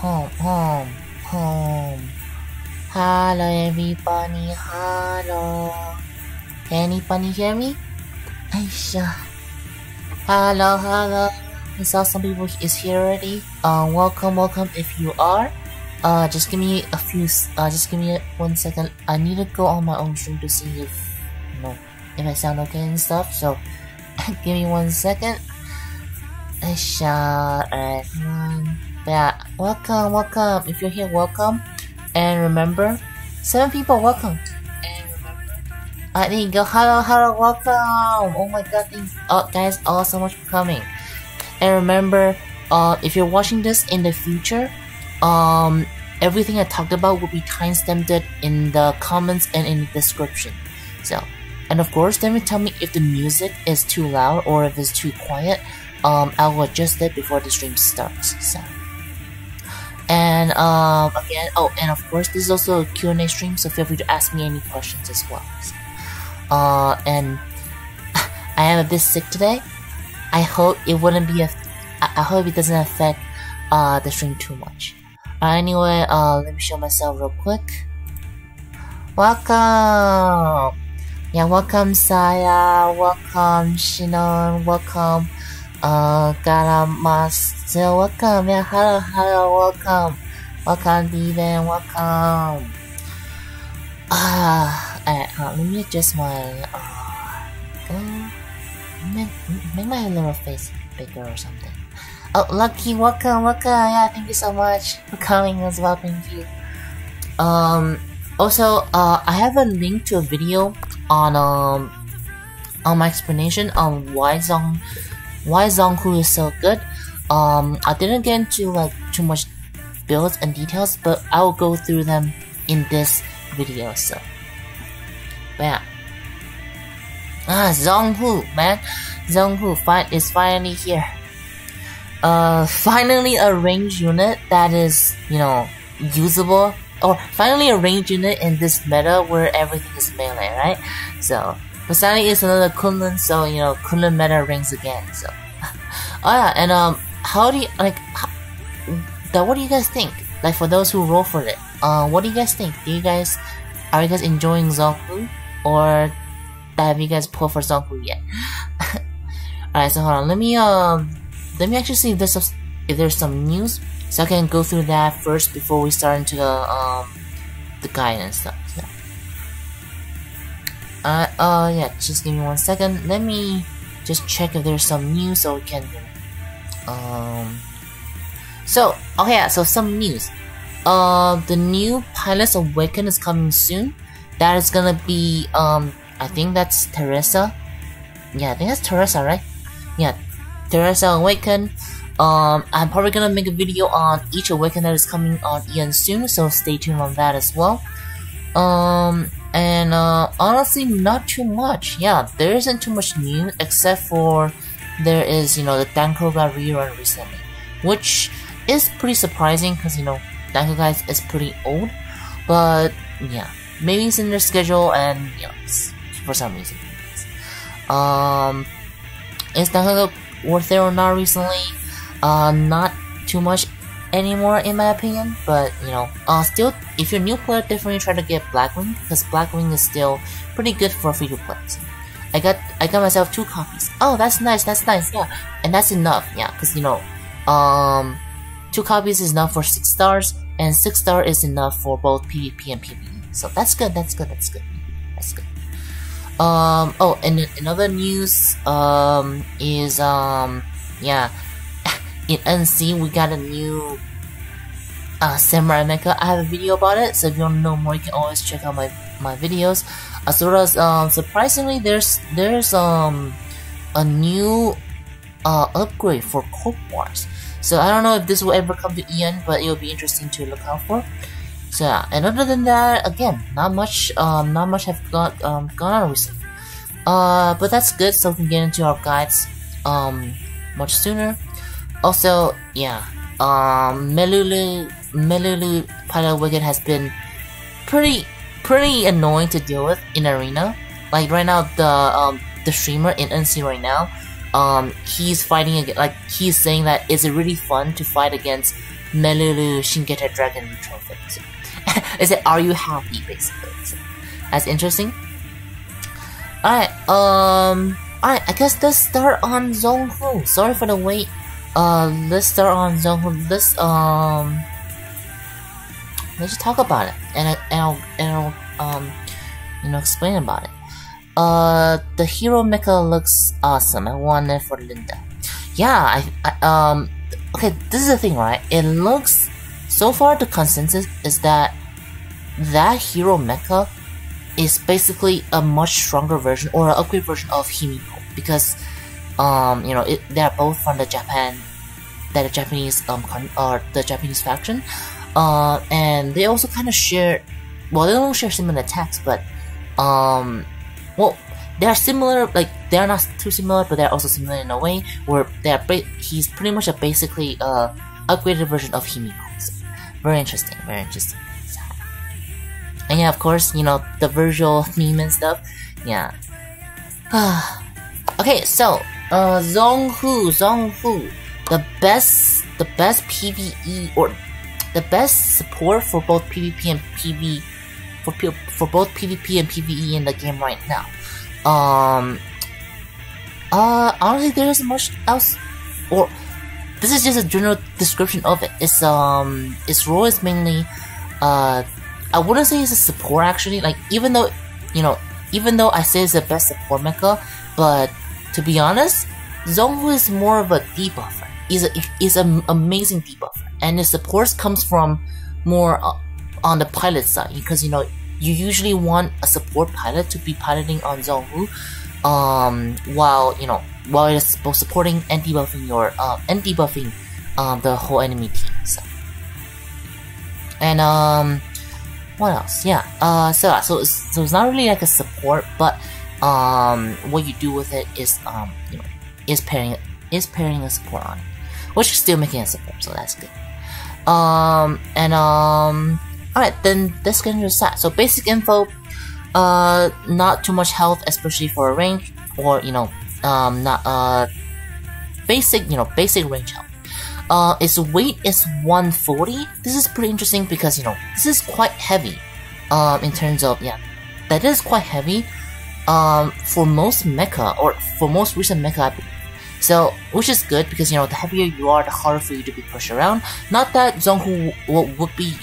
home. Hello everybody, hello. Can anybody hear me? Aisha. Hello. I saw some people is here already. Welcome if you are. Just give me 1 second. I need to go on my own stream to see if I sound okay and stuff. So give me 1 second. Aisha, everyone. Yeah, welcome. If you're here, welcome. And remember, 7 people, welcome. And remember, there you go. Hello, welcome. Oh my god, thanks, guys, all so much for coming. And remember, if you're watching this in the future, everything I talked about will be time-stamped in the comments and in the description. So, and of course, then tell me if the music is too loud or if it's too quiet. I will adjust it before the stream starts. So, and again, and of course, this is also a Q&A stream, so feel free to ask me any questions as well. So, and I am a bit sick today. I hope it wouldn't be I hope it doesn't affect the stream too much. Anyway, let me show myself real quick. Welcome. Yeah, welcome Saya. Welcome Shinon. Welcome Garamaster. Welcome. Yeah, hello. Welcome. Welcome Steven. Welcome. Let me adjust my make my little face bigger or something. Oh, Lucky, welcome. Yeah, thank you so much for coming as well. Thank you. Also, I have a link to a video on my explanation on why Zonghu is so good. I didn't get into like too much builds and details, but I will go through them in this video. So, yeah. Zonghu, man. Zonghu is finally here. Finally a ranged unit that is, usable. Or finally a ranged unit in this meta where everything is melee, right? So, Basani is another Kunlun, so, Kunlun meta rings again, so. Oh yeah, and, how do you, what do you guys think? Like, for those who roll for it, what do you guys think? Are you guys enjoying Zonghu? Or have you guys pulled for Zonghu yet? Alright, so hold on, let me actually see if there's some news, so I can go through that first before we start into the guide and stuff. So. Yeah, just give me 1 second. Let me just check if there's some news so we can so some news. The new Pilot's Awaken is coming soon. That is gonna be I think that's Teresa. Yeah, I think that's Teresa, right? Yeah, Teresa Awaken. I'm probably gonna make a video on each Awaken that is coming on Ian soon, so stay tuned on that as well. Honestly, not too much. Yeah, there isn't too much new, except for there is, the Danko got rerun recently, which is pretty surprising because, Danko guys is pretty old, but yeah, maybe it's in their schedule and, for some reason. Is Danko worth it or not recently? Not too much anymore in my opinion, but still, if you're a new player, definitely try to get Blackwing, because Blackwing is still pretty good for free to play. I got myself 2 copies. Oh, that's nice, yeah, and that's enough, yeah, because 2 copies is enough for 6 stars, and 6 star is enough for both PvP and PvE, so that's good. Oh, and another news is yeah, in NC we got a new Samurai Mecha. I have a video about it, so if you want to know more, you can always check out my videos. As well as surprisingly, there's a new upgrade for Corp Wars. So I don't know if this will ever come to Ian, but it will be interesting to look out for. So yeah, and other than that, again, not much have gone on recently. But that's good, so we can get into our guides much sooner. Also, yeah, Melulu Pilot Wicked has been pretty annoying to deal with in arena. Like right now, the streamer in NC right now, he's fighting against, he's saying that it's really fun to fight against Melulu Shingeta Dragon Return Phase. Is it, are you happy, basically? So, that's interesting. Alright, I guess let's start on Zonghu. Sorry for the wait. Let's start on Zonghu. Let's just talk about it, and I'll explain about it. The hero mecha looks awesome. I want it for Linda. Yeah, okay, this is the thing, right? It looks, so far the consensus is that hero mecha is basically a much stronger version or an upgrade version of Himiko, because they are both from the Japanese faction, and they also kind of share, well, they don't share similar attacks, but well, they are similar, like, they are not too similar, but they're also similar in a way where he's pretty much basically upgraded version of Himiko. So, very interesting, very interesting. And yeah, of course, the Virgil meme and stuff. Yeah. Okay, so Zonghu, the best PvE, or the best support for both PvP and PvE for both PvP and PvE in the game right now. Honestly, there isn't much else, or this is just a general description of it. Its role is mainly, I wouldn't say it's a support actually. Like, even though I say it's the best support mecha, but to be honest, Zonghu is more of a debuffer. Is an amazing debuffer, and the support comes from more on the pilot side, because you usually want a support pilot to be piloting on Zonghu, while it is both supporting and debuffing the whole enemy team. So. And what else? Yeah. So it's not really like a support, but what you do with it is is pairing a support on it, which is still making a support, so that's good. Alright, then let's get into the stats. So basic info, not too much health, especially for a range, or not basic range health. Its weight is 140. This is pretty interesting because this is quite heavy. In terms of, yeah, that is quite heavy. For most mecha, or for most recent mecha, so, which is good because the heavier you are, the harder for you to be pushed around. Not that Zonghu would be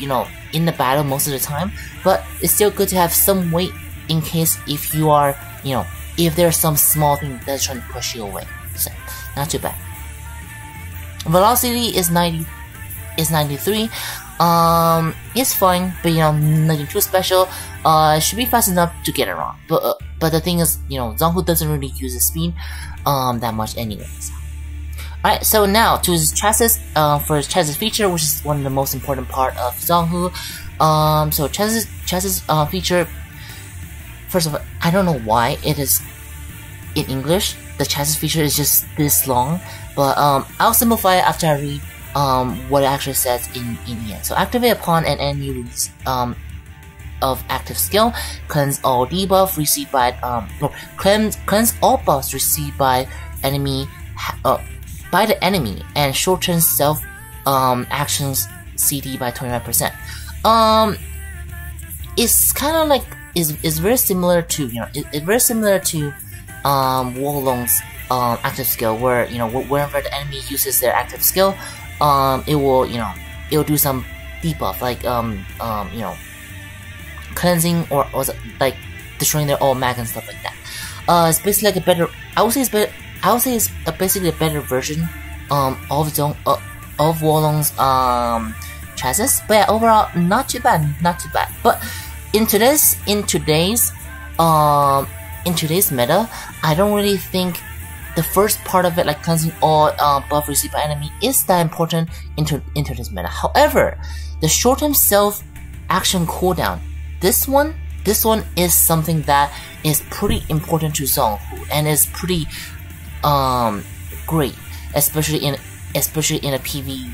in the battle most of the time, but it's still good to have some weight in case if you are if there's some small thing that's trying to push you away. So, not too bad. Velocity is 93. It's fine, but nothing too special. It should be fast enough to get around. But the thing is, Zonghu doesn't really use the speed that much anyways. Alright, so now to his chassis, for his chassis feature, which is one of the most important part of Zonghu. So chassis feature, first of all, I don't know why it is in English. The chassis feature is just this long, but I'll simplify it after I read what it actually says in the end. So activate upon an enemy release of active skill, cleanse all debuff received by cleanse all buffs received by the enemy, and shorten self actions CD by 25%. It's kind of like is very similar to it's very similar to Wolong's active skill, where whenever the enemy uses their active skill, it will do some debuff, like cleansing or like destroying their old mag and stuff like that. It's basically like a better. I would say it's basically a better version of Wolong's chassis. But yeah, overall not too bad. But in today's meta, I don't really think the first part of it, like cleansing all buff received by enemy, is that important into this meta. However, the short-term self-action cooldown, this one is something that is pretty important to Zonghu, and is pretty great, especially in a PvP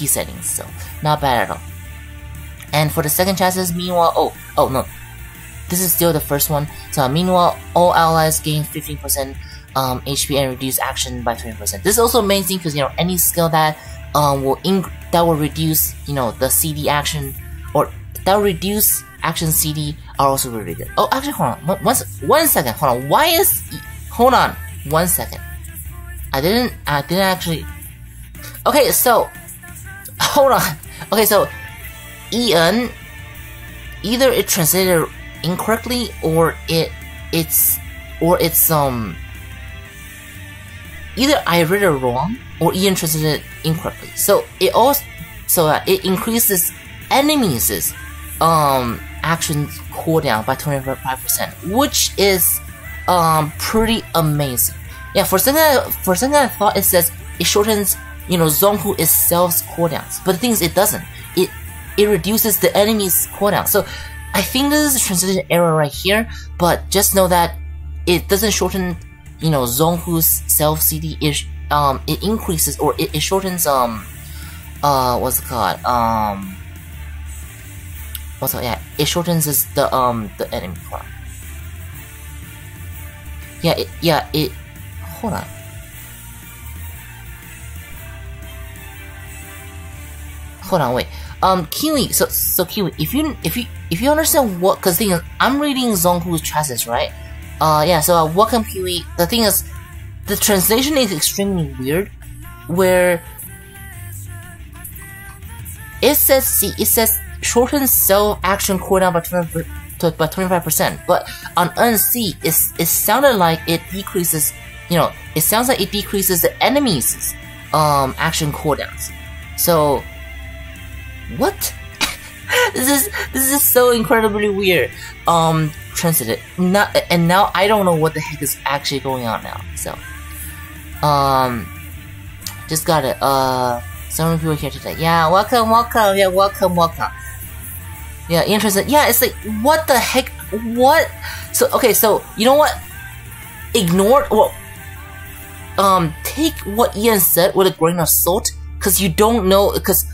settings. So not bad at all. And for the second chassis, meanwhile, oh no, this is still the first one. So meanwhile, all allies gain 15% HP and reduce action by 20%. This is also amazing because any skill that that will reduce, you know, the CD action, or that will reduce action CD are also really good. Oh, actually, hold on, one second, hold on. Why is, hold on, 1 second. I didn't actually. Okay, so hold on. Okay, so EN, either it translated incorrectly or it's either I read it wrong or Ian translated it incorrectly. So it also it increases enemies' action cooldown by 25%, which is pretty amazing. Yeah, for a second I thought it says it shortens, you know, Zonku itself's cooldowns, but the thing is it doesn't. It reduces the enemy's cooldown. So I think this is a translation error right here, but just know that it doesn't shorten, you know, Zonku's self CD. It increases, or it shortens what's it called? Yeah, it shortens the enemy cooldown. It hold on. Hold on, wait. Kiwi. So Kiwi, if you understand what, cause the thing is, I'm reading Zonku's chassis, right? Yeah. So welcome, Kiwi. The thing is, the translation is extremely weird, where it says shorten self action cooldown by 25%, but on NC it sounded like it decreases. You know, it sounds like it decreases the enemy's action cooldowns. So what? this is so incredibly weird. Translated. Now I don't know what the heck is actually going on now. So just got it. So many people here today. Yeah, welcome. Yeah, welcome. Yeah, interesting. Yeah, it's like, what the heck? What? So okay, so you know what? Ignore. Well, take what Ian said with a grain of salt, because you don't know, because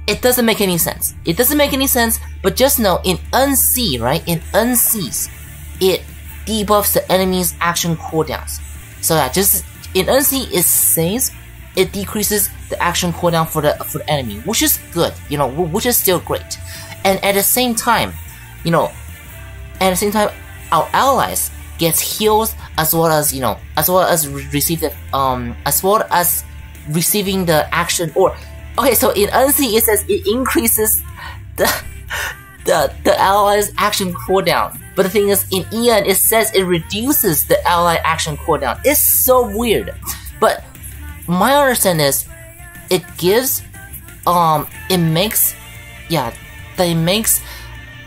it doesn't make any sense. It doesn't make any sense, but just know, in NC, right? In NCs, it debuffs the enemy's action cooldowns. So yeah, just in NC, it says it decreases the action cooldown for the enemy, which is good, you know, which is still great. And at the same time, you know, our allies gets heals, as well as, you know, as well as receiving the action. Or okay, so in NC it says it increases the allies action cooldown, but the thing is, in EN it says it reduces the ally action cooldown. It's so weird. But my understanding is it gives it makes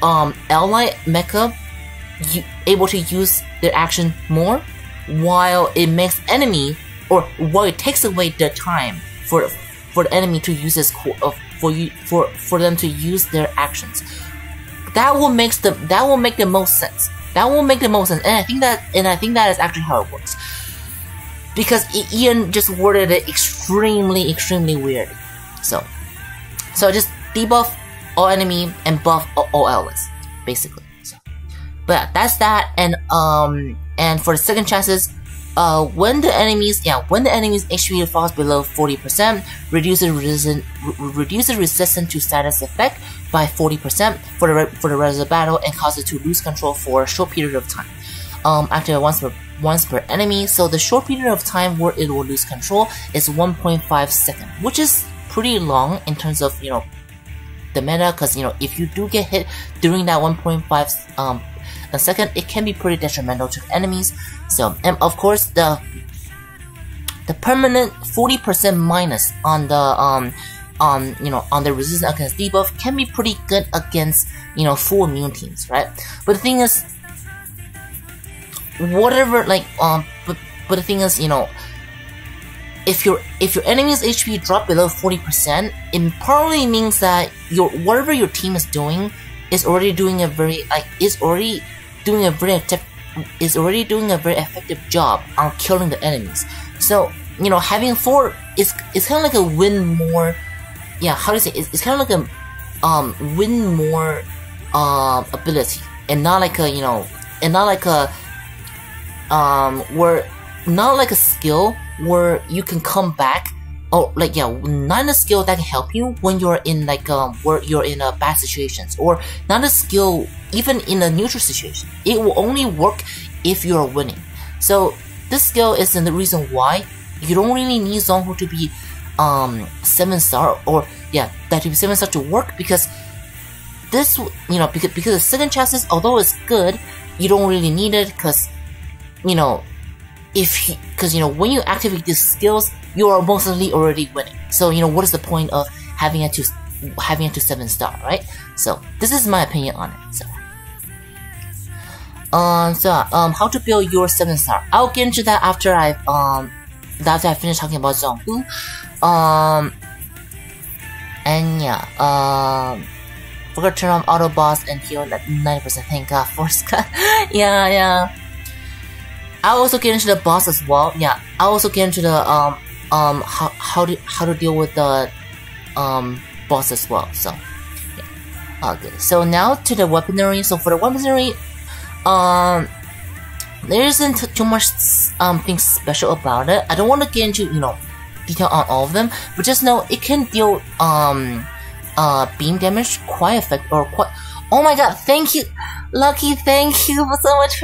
ally mecha able to use their action more, while it makes enemy, or while it takes away the time for the enemy to use this for them to use their actions. That will make the most sense. That will make the most sense, and I think that is actually how it works. Because Ian just worded it extremely weird. So just debuff all enemy and buff all allies, basically. So, but yeah, that's that. And for the second chances, when the enemy's HP falls below 40%, reduces resistance to status effect by 40% for the rest of the battle, and causes it to lose control for a short period of time. After once per enemy, so the short period of time where it will lose control is 1.5 seconds, which is pretty long in terms of, you know, the meta, because, you know, if you do get hit during that 1.5 a second, it can be pretty detrimental to the enemies. So, and of course, the permanent 40% minus on the you know, on the resistance against debuff can be pretty good against, you know, full immune teams, right? But the thing is, whatever, like, but the thing is, you know, if your enemy's HP drop below 40%, it probably means that whatever your team is doing is already doing a very effective job on killing the enemies. So, you know, having 4 is kind of like a win more. Yeah, how do you say? It's kind of like a win more ability, and not like a, you know, and not like a not like a skill where you can come back or like not a skill that can help you when you're in like where you're in bad situations, or not a skill even in a neutral situation. It will only work if you're winning. So this skill is the reason why you don't really need Zhonghu to be 7-star, or that to be 7-star to work, because this, because the second chassis, although it's good, you don't really need it, because when you activate these skills, you are mostly already winning. So what is the point of having it to 7-star, right? So this is my opinion on it. So how to build your 7-star? I'll get into that after I finish talking about Zhonghu. Forgot to turn on auto boss and heal at 90%. Thank God, force cut. yeah. I'll also get into the boss as well. Yeah, I'll also get into the how to deal with the boss as well. So okay. So now to the weaponry. So for the weaponry, there isn't too much thing special about it. I don't want to get into detail on all of them, but just know it can deal beam damage quite effective, or quite. Oh my God! Thank you, Lucky. Thank you so much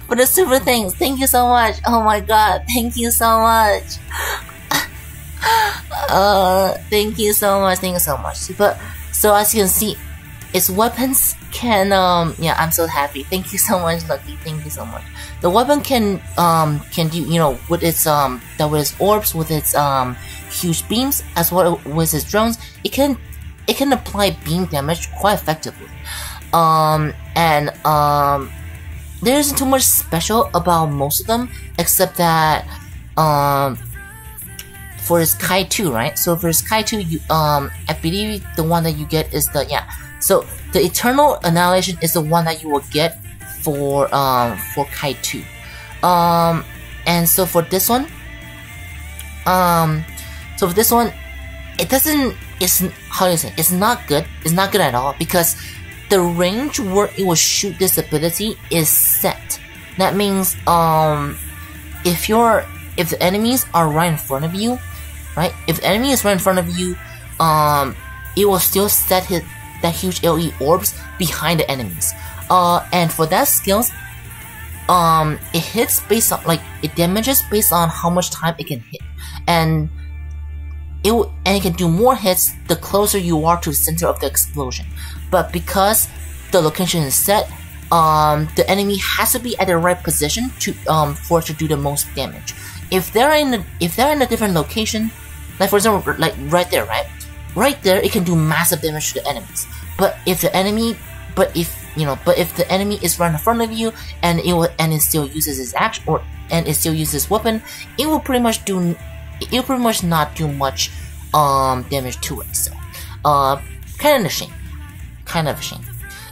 for the super things. Thank you so much. Oh my God! Thank you so much. Thank you so much. Thank you so much. But so as you can see, its weapons can I'm so happy. Thank you so much, Lucky. Thank you so much. The weapon can do with its with its orbs, with its huge beams, as well with its drones, it can apply beam damage quite effectively. There isn't too much special about most of them, except that for its Kai 2, right? So for its Kai 2, you I believe the one that you get is the So the Eternal Annihilation is the one that you will get for Kai 2. And so for this one, it's not good. It's not good at all, because the range where it will shoot this ability is set. That means if the enemies are right in front of you, right? If the enemy is right in front of you, it will still set that huge AoE orbs behind the enemies. And for that skills, it hits based on it damages based on how much time it can hit, and it can do more hits the closer you are to the center of the explosion. But because the location is set, the enemy has to be at the right position for it to do the most damage. If they're in a different location, like for example, like right there, right there, it can do massive damage to the enemies. But if the enemy is right in front of you, and it still uses its action, and it still uses its weapon, it will pretty much not do much damage to it. So kind of a shame.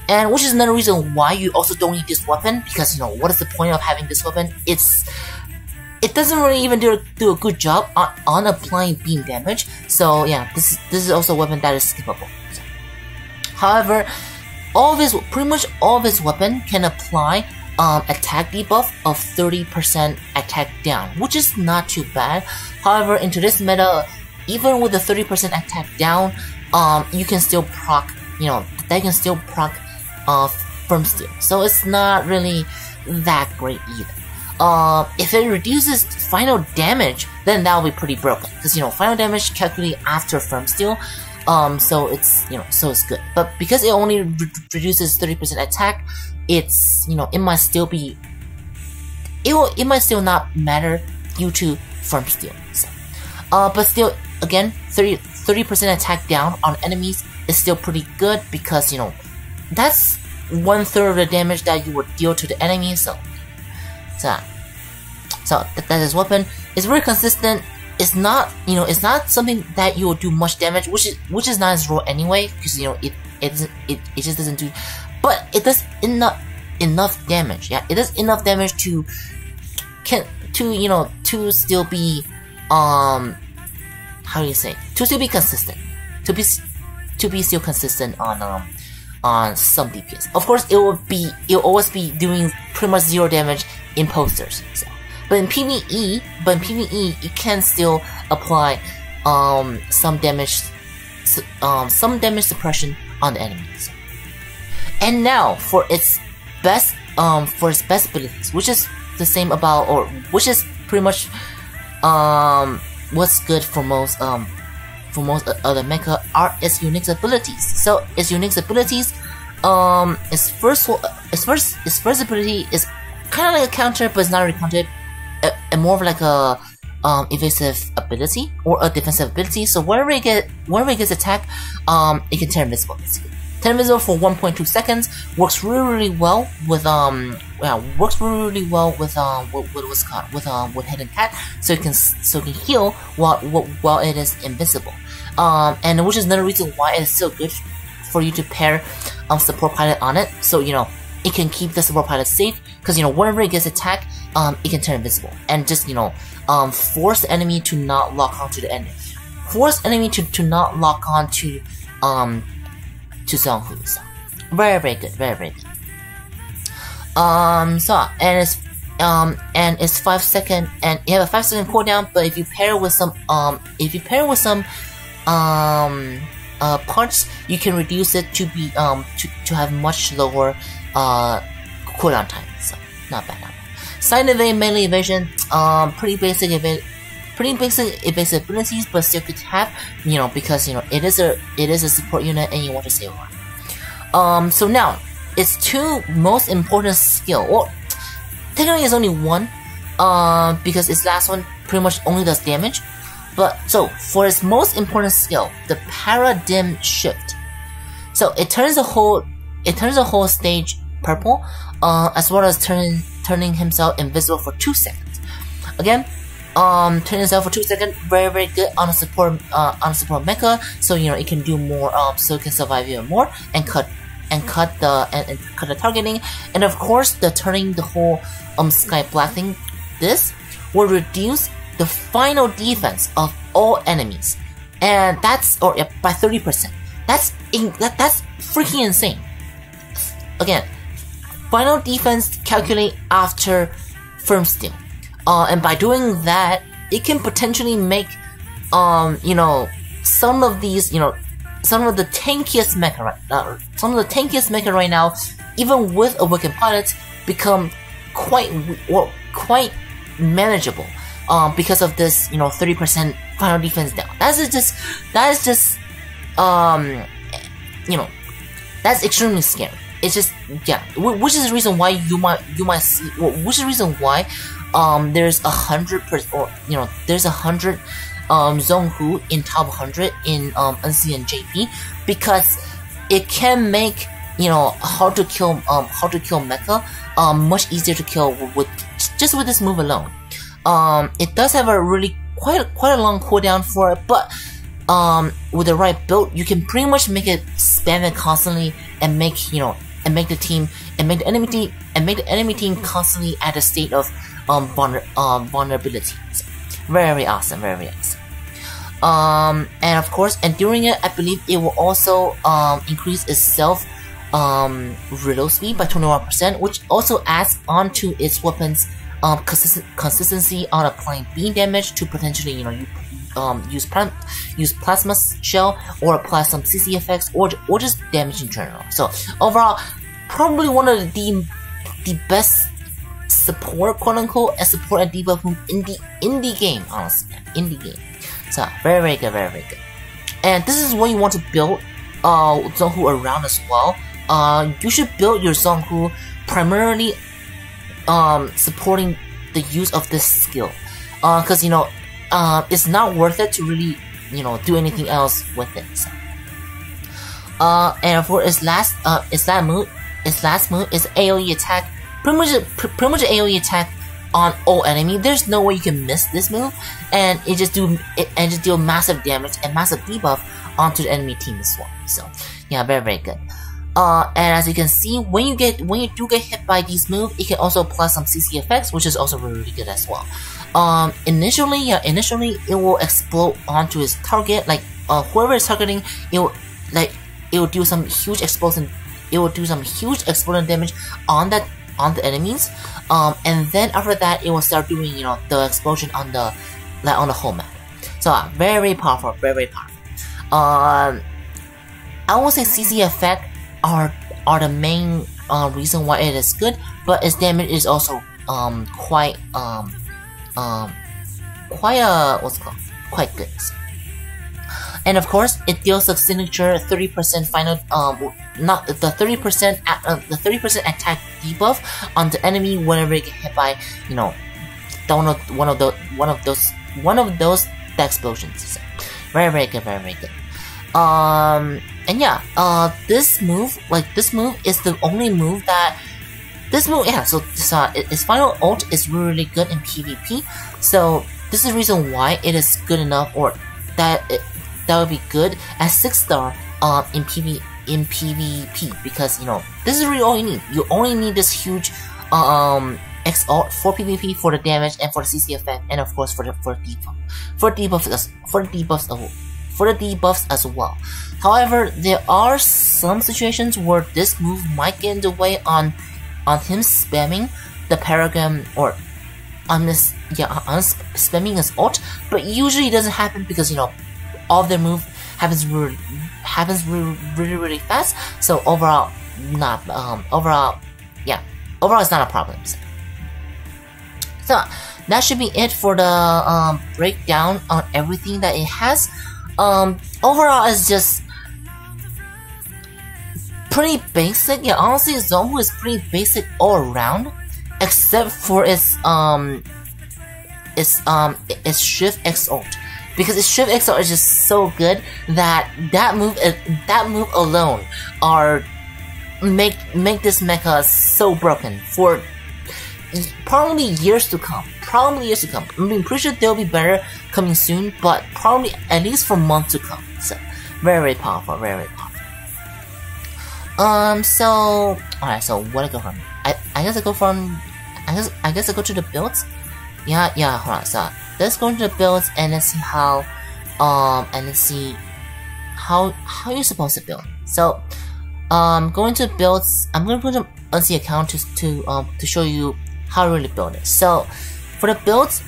And which is another reason why you also don't need this weapon, because what is the point of having this weapon? It doesn't really even do a good job on applying beam damage. So yeah, this is also a weapon that is skippable. So, however, pretty much all of his weapon can apply attack debuff of 30% attack down, which is not too bad. However, in today's meta, even with the 30% attack down, you can still proc, they can still proc Firm Steel. So it's not really that great either. If it reduces final damage, then that will be pretty broken, because final damage calculated after Firm Steel. So it's so it's good, but because it only reduces 30% attack, it's it might still be it might still not matter due to Firm Steel. So, but still, again, 30% attack down on enemies is still pretty good, because that's 1/3 of the damage that you would deal to the enemy. So that is weapon. It's very consistent. It's not it's not something that you will do much damage, which is not its role anyway, because it just doesn't do, but it does enough damage. Yeah, it does enough damage to still be how do you say, to still be consistent, to be still consistent on some DPS. Of course, it'll always be doing pretty much 0 damage in posters. So. But in PvE, you can still apply some damage suppression on the enemies. And now for its best abilities, which is the same about, or which is pretty much what's good for most other mecha are its unique abilities. So its unique abilities, its first ability is kind of like a counter, but it's not really counter, and more of like a evasive ability or a defensive ability. So whenever it gets attacked, it can turn invisible. Basically, turn invisible for 1.2 seconds works really well with with hidden cat. So it can heal while it is invisible. And which is another reason why it is so good for you to pair support pilot on it. So it can keep the support pilot safe, because whenever it gets attacked, it can turn invisible and just force the enemy to not lock onto the enemy. Force enemy to not lock on to Zhonghu. So very good, very good. And it's 5 second, and you have a 5 second cooldown. But if you pair with some parts, you can reduce it to be to have much lower cooldown time. So not bad. Side evade, melee evasion, pretty basic evasive abilities, but still good to have, because it is a support unit and you want to save one. So now its two most important skill, well, technically it's only one, because its last one pretty much only does damage. But so for its most important skill, the Paradigm Shift. So it turns the whole stage purple, as well as turning himself invisible for 2 seconds. Again, turning himself for 2 seconds, very good on a support mecha. So it can do more, so it can survive even more and cut the targeting. And of course, the turning the whole sky black thing, this will reduce the final defense of all enemies, and that's by 30%. That's freaking insane. Again, final defense calculate after firm steel, and by doing that, it can potentially make some of these some of the tankiest mecha right now, even with Awakened Pilots, become quite manageable. Because of this, 30% final defense down. That is just that's extremely scary. It's just, which is the reason why you might see, which is the reason why there's 100%, or there's 100 Zhonghu in top 100 in NC and JP, because it can make hard to kill mecha much easier to kill with this move alone. It does have a really quite a long cooldown for it, but with the right build, you can pretty much make it spam it constantly and make the enemy team constantly at a state of vulnerability. So, very awesome, very awesome. And of course, and during it, I believe it will also increase its self reload speed by 21%, which also adds onto its weapon's consistency on applying beam damage to potentially use plasma shell or apply some CC effects or just damage in general. So overall, probably one of the best support, quote unquote, and support and debuff move in the game, honestly, in the game. So very good, very good. And this is what you want to build Zhonghu around as well. You should build your Zhonghu primarily supporting the use of this skill, because it's not worth it to really do anything else with it. So. And for its last move is AoE attack. Pretty much AoE attack on all enemy. There's no way you can miss this move, and it just deal massive damage and massive debuff onto the enemy team as well. So yeah, very good. And as you can see, when you do get hit by these moves, it can also apply some CC effects, which is also really good as well. Initially it will explode onto its target, like whoever is targeting, it will do some huge explosive damage on the enemies. And then after that, it will start doing the explosion on the whole map. So very powerful, very powerful. I would say CC effect are the main reason why it is good, but its damage is also quite good. And of course, it deals the signature 30% final not the 30% the 30% attack debuff on the enemy whenever it get hit by, you know, one of those explosions. So, very good. And yeah, this move is the only move that its final ult is really good in PvP. So this is the reason why it is good enough, or that would be good as 6-star in PvP, because, you know, this is really all you need. You only need this huge X ult for PvP, for the damage and for the CC effect, and of course for the debuffs as well. However, there are some situations where this move might get in the way on him spamming the Paragon, or on spamming his ult, but usually it doesn't happen because, you know, all of their move happens really fast. So overall it's not a problem. So that should be it for the breakdown on everything that it has. Overall, it's just pretty basic. Yeah, honestly, Zonhu is pretty basic all around, except for its Shift X ult, because its Shift X ult is just so good that move alone make this mecha so broken for probably years to come. I mean, pretty sure they'll be better coming soon, but probably at least for months to come. So very powerful. So alright, so what I go from? I guess I go to the builds. Yeah, hold on. So let's go into the builds and let's see how you're supposed to build. So going to builds, I'm gonna put an Unsee account to show you how to really build it. So for the builds,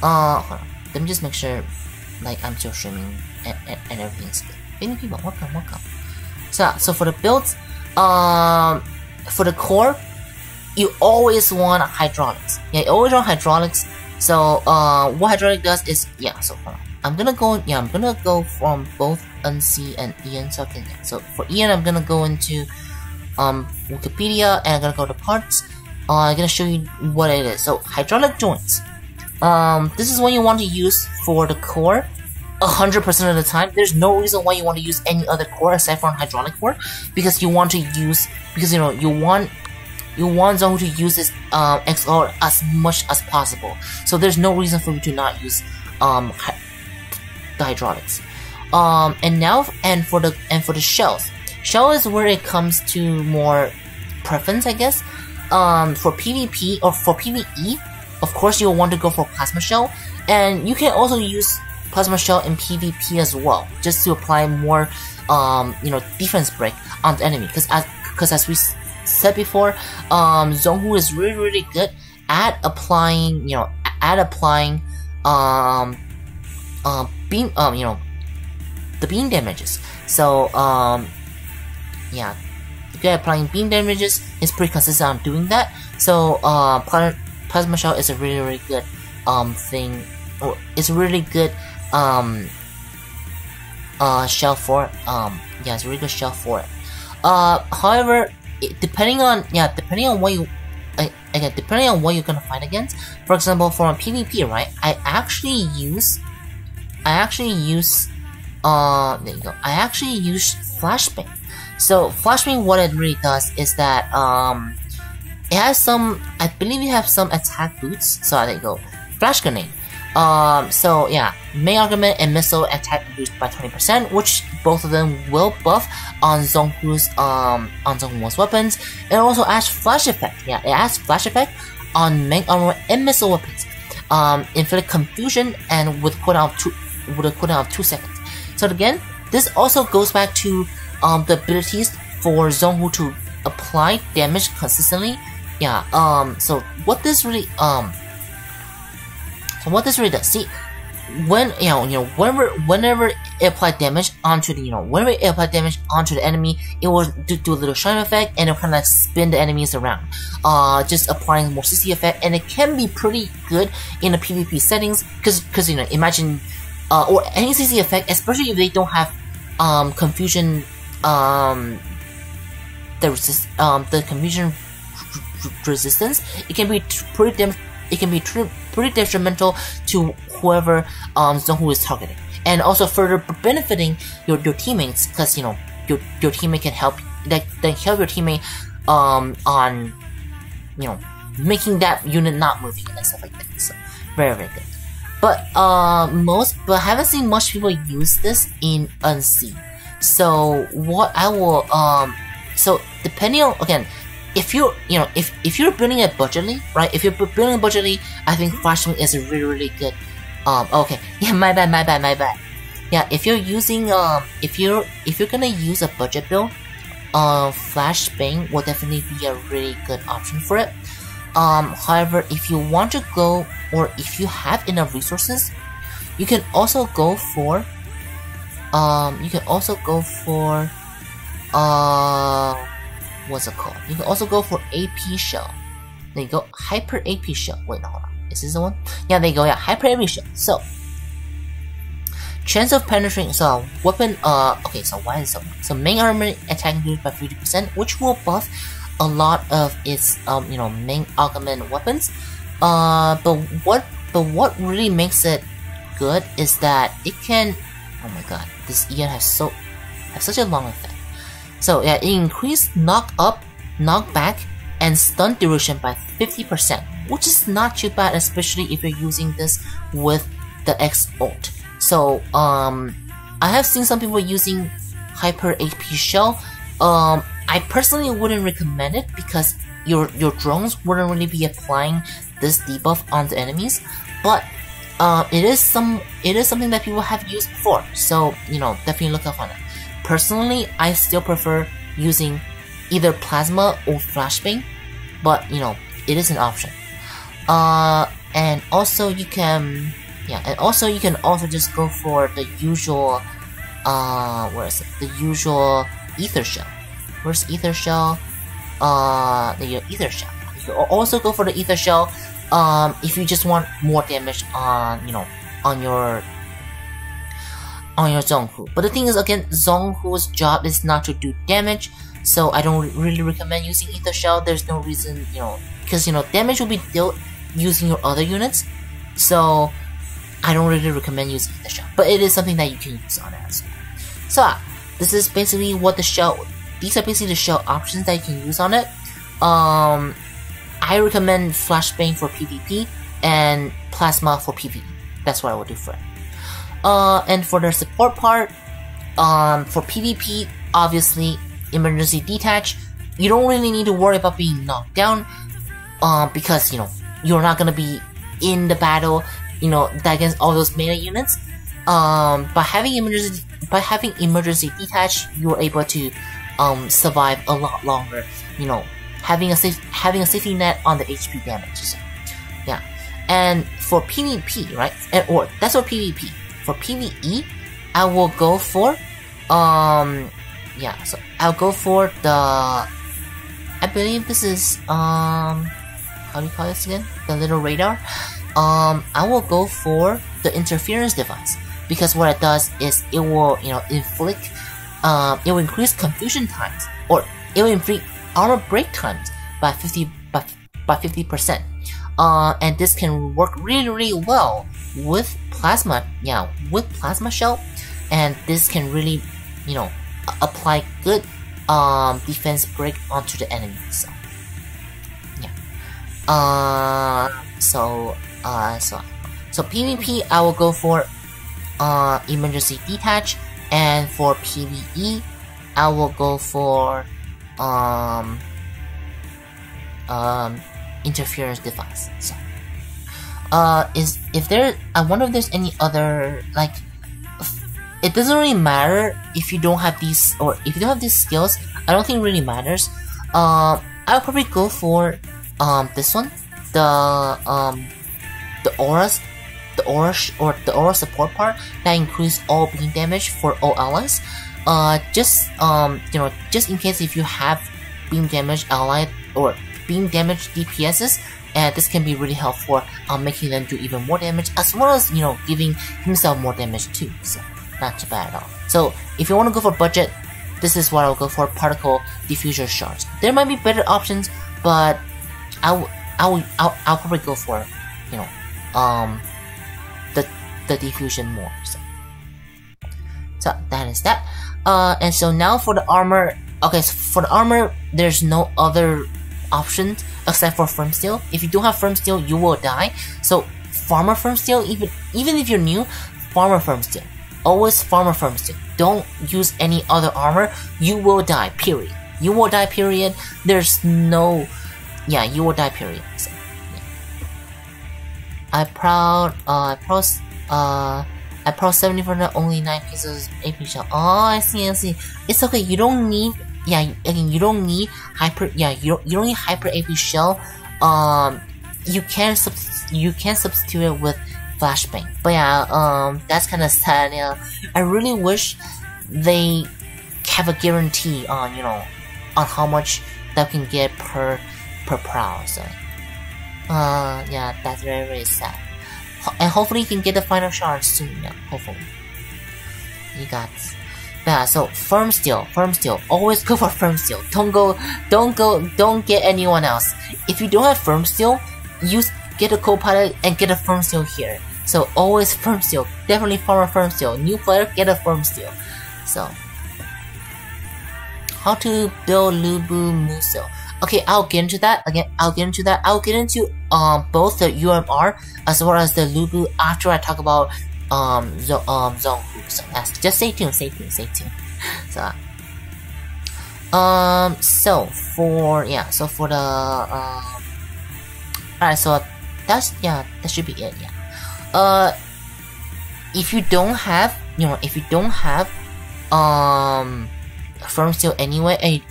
hold on, let me just make sure like I'm still streaming and everything's good. Many people, welcome. So for the builds, for the core, you always want hydraulics. Yeah, you always want hydraulics. So what hydraulic does is, so hold on. I'm gonna go from both Unsee and Ian. So for Ian, I'm gonna go into Wikipedia and I'm gonna go to parts. I'm gonna show you what it is. So hydraulic joints. This is what you want to use for the core 100% of the time. There's no reason why you want to use any other core aside from hydraulic core, because you want Zonhu to use this XR as much as possible. So there's no reason for you to not use the hydraulics. And for the shells. Shell is where it comes to more preference, I guess. For PvP or for PvE, of course you'll want to go for Plasma Shell, and you can also use Plasma Shell in PvP as well, just to apply more, defense break on the enemy. Because as we said before, Zonhu is really good at applying, the beam damages. So if you're applying beam damages, it's pretty consistent on doing that. So Plasma Shell is a really good thing, or it's a really good shell for it. It's a really good shell for it. However, depending on what you depending on what you're gonna fight against. For example, for a PvP, right? I actually use Flashbang. So Flashbang, what it really does is that it has some, I believe you have some attack boots. So there you go. Flash Grenade. So yeah, main argument and missile attack boost by 20%, which both of them will buff on Zonhu's weapons. It also adds flash effect. Yeah, it adds flash effect on main armor and missile weapons. Inflict confusion and with a cooldown of 2 seconds. So again, this also goes back to the abilities for Zonhu to apply damage consistently. So what this really does, see, when whenever it applies damage onto the enemy, it will do a little shine effect, and it'll kind of spin the enemies around, just applying more CC effect, and it can be pretty good in the PvP settings, because imagine or any CC effect, especially if they don't have confusion, the confusion resistance, it can be pretty detrimental to whoever Zonhu is targeting, and also further benefiting your teammates, because your teammate can help your teammate on making that unit not moving and stuff like that. So very good. But but I haven't seen much people use this in Unsea. So what I will so depending on, again, if you're building it budgetly, right? If you're building it budgetly, I think Flashbang is a really good. Okay, yeah, my bad. Yeah, if you're using if you're gonna use a budget build, Flashbang will definitely be a really good option for it. However, if you want to go, or if you have enough resources, you can also go for what's it called? You can also go for AP Shell. There you go, Hyper AP Shell. Wait, no, hold on. Is this the one? Yeah, there you go. Yeah, Hyper AP Shell. So, chance of penetrating. So, weapon. Okay. So why is it so? So main armor attack increased by 50%, which will buff a lot of its main augment weapons. But what really makes it good is that it can. Oh my god, this EN has such a long effect. So yeah, it increased knock up, knock back, and stun duration by 50%, which is not too bad, especially if you're using this with the X ult. So I have seen some people using Hyper AP Shell. I personally wouldn't recommend it because your drones wouldn't really be applying this debuff on the enemies, but it is something that people have used before. So definitely look up on it. Personally, I still prefer using either Plasma or Flashbang, but it is an option. And also you can just go for the usual where is it? The usual Ether Shell. Where's Ether Shell? The Ether Shell. You can also go for the Ether Shell if you just want more damage on your Zonhu. But the thing is, again, Zonhu's job is not to do damage, so I don't really recommend using Ether Shell. There's no reason, because damage will be dealt using your other units, so I don't really recommend using Ether Shell. But it is something that you can use on it as well. So this is basically what these are basically the shell options that you can use on it. I recommend Flashbang for PvP and Plasma for PvE. That's what I would do for it. And for the support part, for PvP, obviously, emergency detach. You don't really need to worry about being knocked down, because you're not gonna be in the battle, against all those meta units. By having emergency detach, you're able to survive a lot longer. Having a safety net on the HP damage. So, yeah. And for PvP, right? That's for PvP. For PvE, I will go for so I'll go for the, I believe this is how do you call this again? The little radar. I will go for the interference device, because what it does is it will inflict it will increase confusion times, or it will increase armor break times by 50%. And this can work really well with Plasma, with Plasma Shell, and this can really, apply good defense break onto the enemy. So, so PvP, I will go for emergency detach, and for PvE, I will go for interference device. So, I wonder if there's any other, like, it doesn't really matter if you don't have these, or if you don't have these skills. I don't think it really matters. I'll probably go for this one, the or the aura support part that increase all beam damage for all allies. Just just in case if you have beam damage allied or beam damage DPSs, and this can be really helpful for making them do even more damage, as well as giving himself more damage too. So not too bad at all. So if you want to go for budget, this is what I'll go for: particle diffuser shards. There might be better options, but I'll probably go for the diffusion more. So that is that. And so now for the armor. Okay, so for the armor, there's no other options except for firm steel. If you don't have firm steel, you will die. So farmer firm steel, even if you're new, farmer firm steel. Always farmer firm steel. Don't use any other armor. You will die. Period. You will die. Period. There's no. Yeah, you will die. Period. So, yeah. I proud 70 for the only 9 pieces AP shell. Oh, I see. It's okay. You don't need. Yeah, again, you don't need hyper. Yeah, you don't need hyper AP shell. You can substitute it with flashbang. But yeah, that's kind of sad. Yeah, I really wish they have a guarantee on on how much that can get per prowl. So, yeah, that's very, very sad. And hopefully you can get the final shard soon. Yeah, hopefully. You got this. Yeah, so firm steel. Always go for firm steel. Don't get anyone else. If you don't have firm steel, get a co-pilot and get a firm steel here. So always firm steel. Definitely farmer firm steel. New player, get a firm steel. So how to build Lubu Muso. Okay, I'll get into that. I'll get into both the UMR as well as the Lubu after I talk about Zonhu. So that's just stay tuned. So so for the alright, so that should be it. Yeah. If you don't have firm steel anyway, and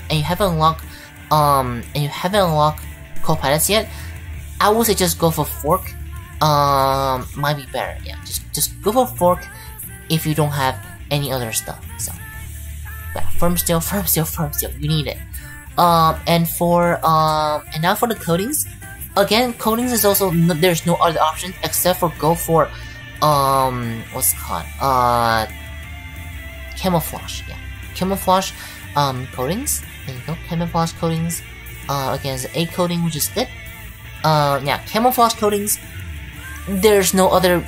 you haven't unlocked co-pilots yet, I would say just go for fork. Might be better. Yeah, just go for fork if you don't have any other stuff. So, yeah, firm steel. You need it. And now for the coatings. Again, coatings is also there's no other option except for go for what's it called? Camouflage. Yeah, camouflage coatings. There you go, camouflage coatings. Again, it's A coating, which is good. Yeah, camouflage coatings. There's no other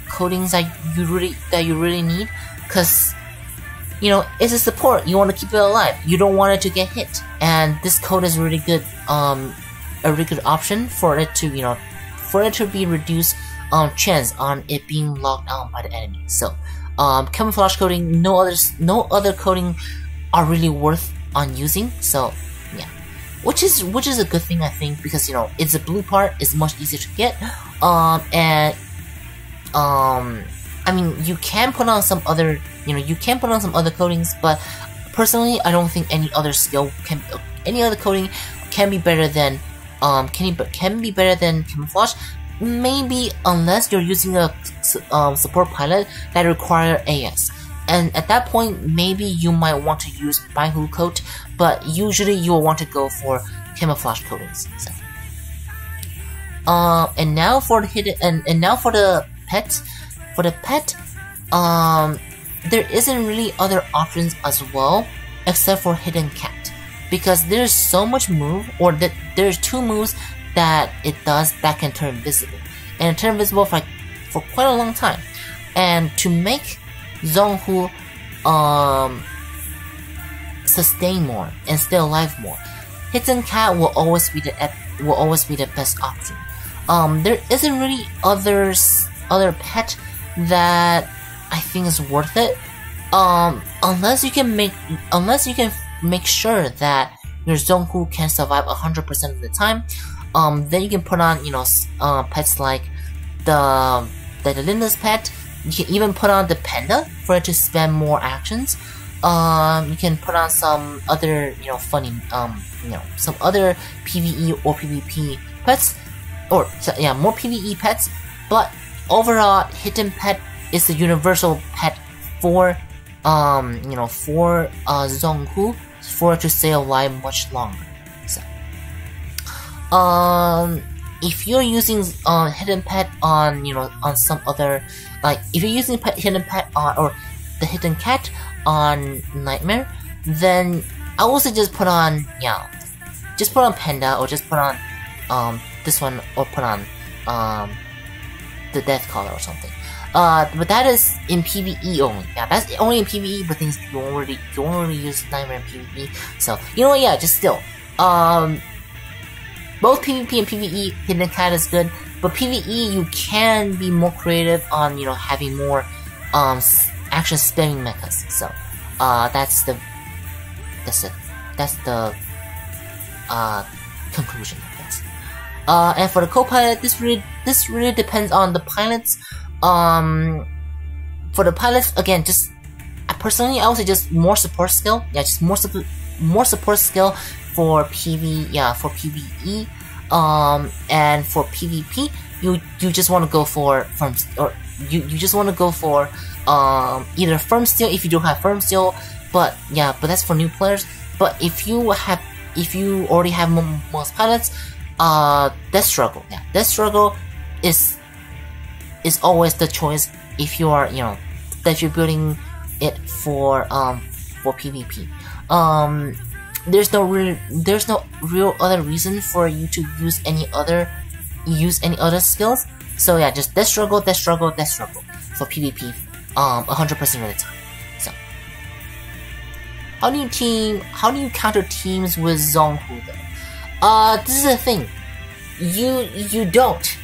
coatings that you really need, cause it's a support. You want to keep it alive. You don't want it to get hit, and this coat is really good. A really good option for it to be reduced chance on it being locked out by the enemy. So camouflage coating, no other coating are really worth on using. So yeah, which is a good thing, I think, because it's a blue part, it's much easier to get. And I mean, you can put on some other coatings, but personally, I don't think any other coating can be better than camouflage. Maybe unless you're using a support pilot that require AS, and at that point maybe you might want to use Baihu coat, but usually you will want to go for camouflage coatings. So, and now for the hidden and now for the pet. For the pet, there isn't really other options as well except for hidden cat, because there's so much move, or that there's 2 moves that it does that can turn invisible, and it turn invisible for quite a long time. And to make Zonhu sustain more and stay alive more, hidden cat will always be the best option. There isn't really other pet that I think is worth it, unless you can make sure that your Zonhu can survive 100% of the time. Then you can put on pets like the Linda's pet. You can even put on the panda for it to spend more actions. You can put on some other funny some other PvE or PvP pets. or yeah, more PvE pets, but overall hidden pet is the universal pet for for Zhonghu, for it to stay alive much longer. So if you're using hidden pet on on some other, like if you're using hidden pet on, or the hidden cat on Nightmare, then I would suggest put on just put on Panda, or just put on this one, or put on the Death Caller or something. But that is in PvE only. Yeah, that's only in PvE, but things you won't really use Nightmare in PvE. So you know what? Yeah, just still, both PvP and PvE, hidden cat is good, but PvE you can be more creative on having more action spamming mechas. So that's the conclusion, I guess. And for the co-pilot, this really depends on the pilots. For the pilots, again, just personally, I would say just more support skill. Yeah, just more support skill for PvE. And for PvP, you just want to go for you just want to go for either firm steel if you don't have firm steel. But yeah, but that's for new players. But if you already have most pilots, Death Struggle. Yeah, Death Struggle is always the choice if you are that you're building it for PvP. There's no real other reason for you to use any other skills. So yeah, just Death Struggle for PvP 100% of the time. So how do you counter teams with Zhonghu though? This is the thing. You don't.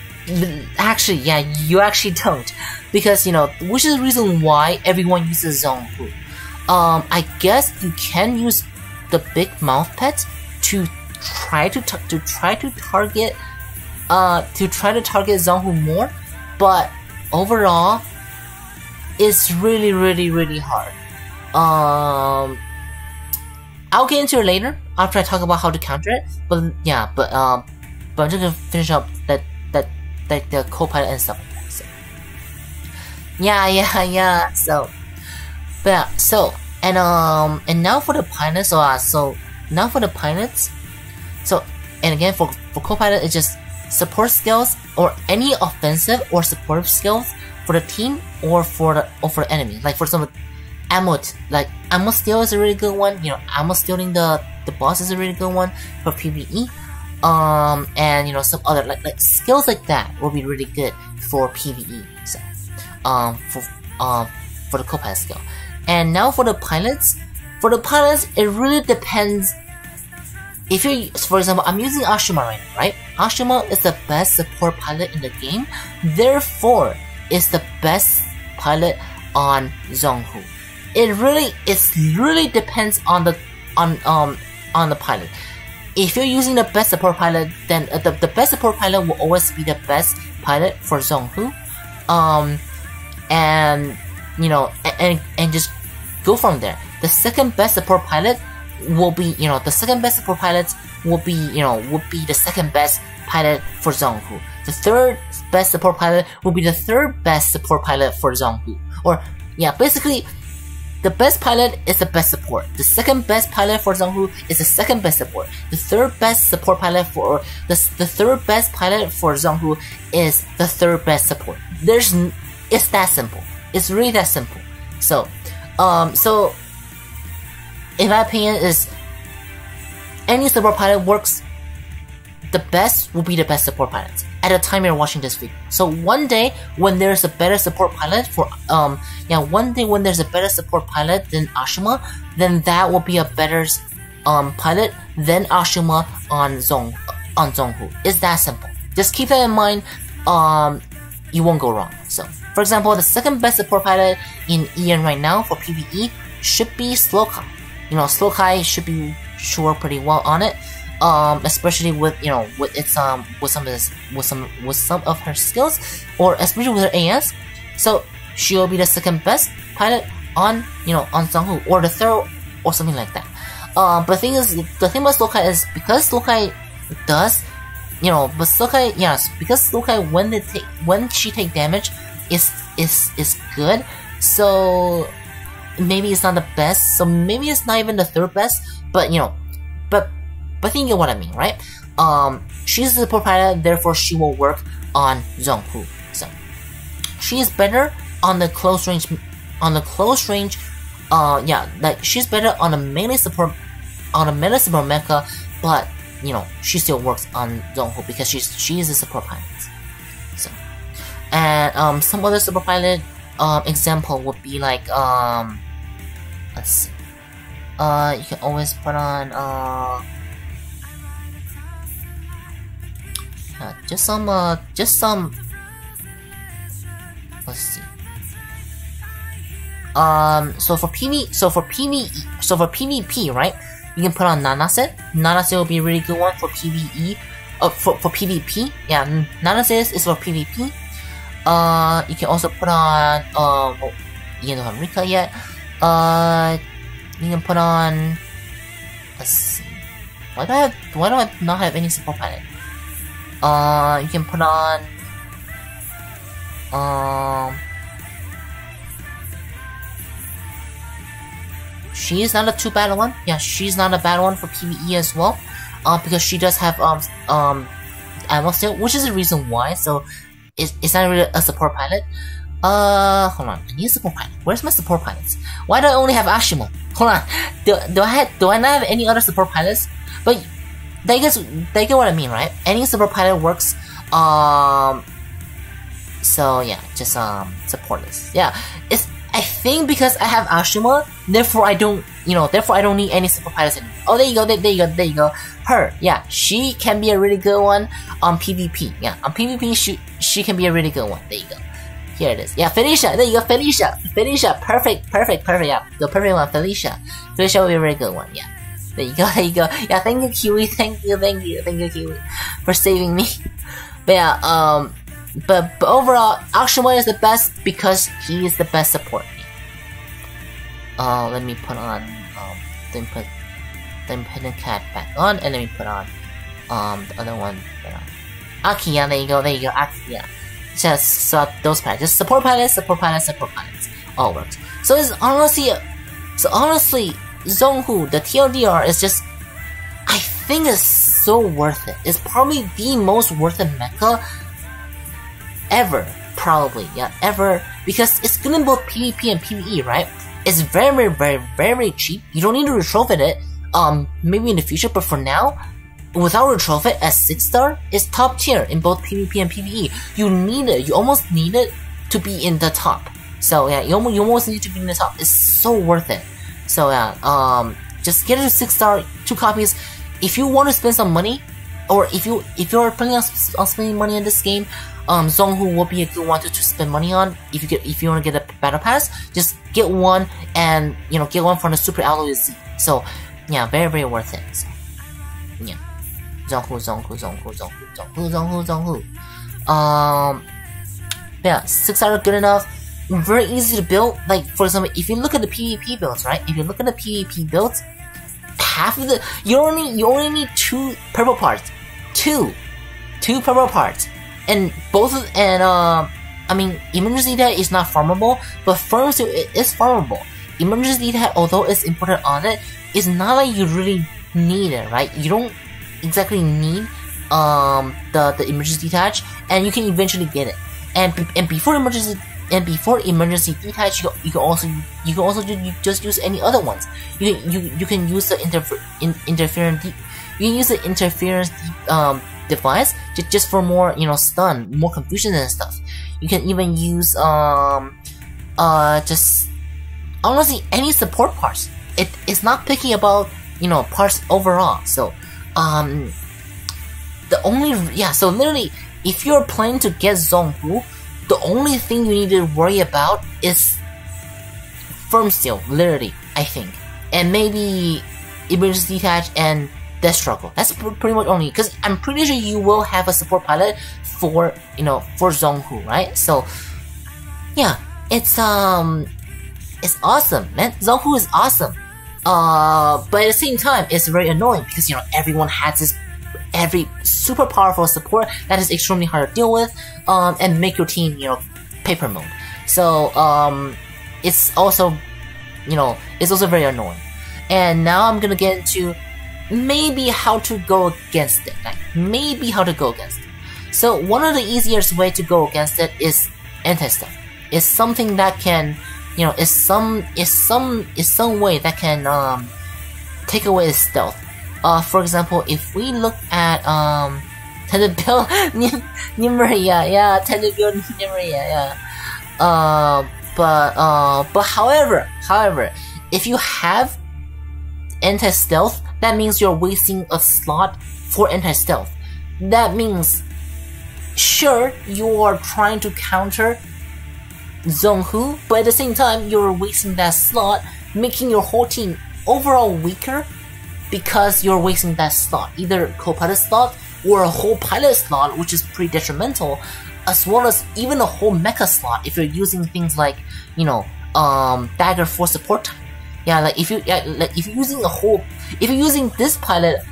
Actually, yeah, you actually don't. Because, which is the reason why everyone uses Zhonghu. I guess you can use the big mouth pets to try to target Zhonghu more, but overall, it's really hard. I'll get into it later after I talk about how to counter it. But yeah, but I'm just gonna finish up the co-pilot and stuff like that. So yeah. So, but yeah, so and now for the pilots. So and again for co-pilot, it's just support skills or any offensive or supportive skills for the team or for the enemy. Like for example, ammo steal is a really good one. Ammo stealing the boss is a really good one for PvE. And some other like skills like that will be really good for PvE. So for the co-pilot skill. And now for the pilots, it really depends. If you, for example, I'm using Ashima right now, right? Ashima is the best support pilot in the game, therefore is the best pilot on Zhonghu. It really depends on the pilot. If you're using the best support pilot, then the best support pilot will always be the best pilot for Zhonghu. And just go from there. The second best support pilot will be the second best pilot for Zhonghu. The third best support pilot will be the third best support pilot for Zhonghu. Or yeah, basically, the best pilot is the best support. The second best pilot for Zhonghu is the second best support. The third best support pilot for the third best pilot for Zhonghu is the third best support. It's that simple. It's really that simple. So, in my opinion, is any support pilot works. The best will be the best support pilots at the time you're watching this video. So one day when there's a better support pilot for than Ashima, then that will be a better pilot than Ashima on Zhonghu. It's that simple. Just keep that in mind. You won't go wrong. So for example, the second best support pilot in EN right now for PvE should be Slowkai. Slowkai should be sure pretty well on it. Especially with some of her skills, or especially with her AS. So she will be the second best pilot on Zhonghu, or the third, or something like that. But the thing about Slowkai is because Slowkai does you know, but Sulkai, yes, because Sulkai when she take damage is good. So maybe it's not the best. So maybe it's not even the third best. But you know, but think you get what I mean, right? She's the support pilot, therefore she will work on Zhonghu. So she is better on the close range. Yeah, like she's better on a melee support mecha, but you know she still works on Zhonghu because she is a support pilot. So, and some other support pilot example would be like let's see. You can always put on just some let's see. So for PvP, right? You can put on Nanase. Nanase will be a really good one for PvE. For PvP, yeah. Nanase is for PvP. You can also put on you don't have Rika yet. You can put on. Let's see. Why do I not have any support pilot? You can put on. She is not a too bad one. Yeah, she's not a bad one for PvE as well. Because she does have ammo still, which is the reason why. So it's not really a support pilot. Hold on. I need a support pilot. Where's my support pilots? Why do I only have Ashimo? Hold on. Do I not have any other support pilots? But they get what I mean, right? Any support pilot works. So yeah, just support this. Yeah, I think because I have Ashima, therefore I don't need any support pilots anymore. Oh, there you go. Her, yeah, she can be a really good one on PvP. Yeah, on PvP she can be a really good one. There you go. Here it is. Yeah, Felicia. There you go, Felicia. Perfect. Yeah, the perfect one, Felicia. Felicia will be a really good one. Yeah. There you go. Yeah, thank you, Kiwi. Thank you, Kiwi, for saving me. But yeah, but overall, Ashima is the best because he is the best support. Let me put on then put the cat back on, and let me put on the other one. Aki, yeah, there you go, Aki, yeah. Just swap those pilots. Just support pilots. All works. So honestly, Zhonghu, the TLDR is just, I think it's so worth it. It's probably the most worth it mecha ever, probably, yeah, ever, because it's good in both PvP and PvE, right? It's very cheap. You don't need to retrophy it, maybe in the future, but for now, without retrophy at 6-star, it's top tier in both PvP and PvE. You almost need it to be in the top. So yeah, you almost need to be in the top. It's so worth it. So yeah, just get it to 6-star, 2 copies. If you want to spend some money, or if you're planning on spending money on this game, Zhonghu will be a good one to spend money on. If you want to get a battle pass, just get one, and get one from the Super Alloy Z. So yeah, very worth it. So, yeah, Zhonghu. Yeah, 6-star good enough. Very easy to build. Like for example, if you look at the PvP builds, right? If you look at the PvP builds, half of the you only need 2 purple parts, two purple parts. And I mean, emergency data is not farmable, but firms it is farmable. Emergency data, although it's imported on it, it's not like you really need it, right? You don't exactly need the emergency detach, and you can eventually get it. And before emergency detach, you can also just use any other ones. You can use the interference device just for more stun, more confusion and stuff. You can even use just honestly any support parts. It's not picky about parts overall. So so literally, if you're planning to get Zhonghu, the only thing you need to worry about is firm steel, literally, I think, and maybe emergency detach and death struggle. That's pretty much only, because I'm pretty sure you will have a support pilot for Zhonghu, right? So yeah, it's awesome, man. Zhonghu is awesome. But at the same time, it's very annoying because everyone has every super powerful support that is extremely hard to deal with, and make your team, paper mode. So, it's also, it's also very annoying. And now I'm gonna get into maybe how to go against it. So one of the easiest way to go against it is anti-stealth. It's something that can, is some way that can take away the stealth. For example, if we look at Tenderbill Nimria, Tenderbill Nimria, but however, if you have anti-stealth, that means you're wasting a slot for anti-stealth. That means, sure, you are trying to counter Zhonghu, but at the same time, you're wasting that slot, making your whole team overall weaker because you're wasting that slot. Either co-pilot slot or a whole pilot slot, which is pretty detrimental, as well as even a whole mecha slot if you're using things like, Dagger for support time. Yeah, like if you're using this pilot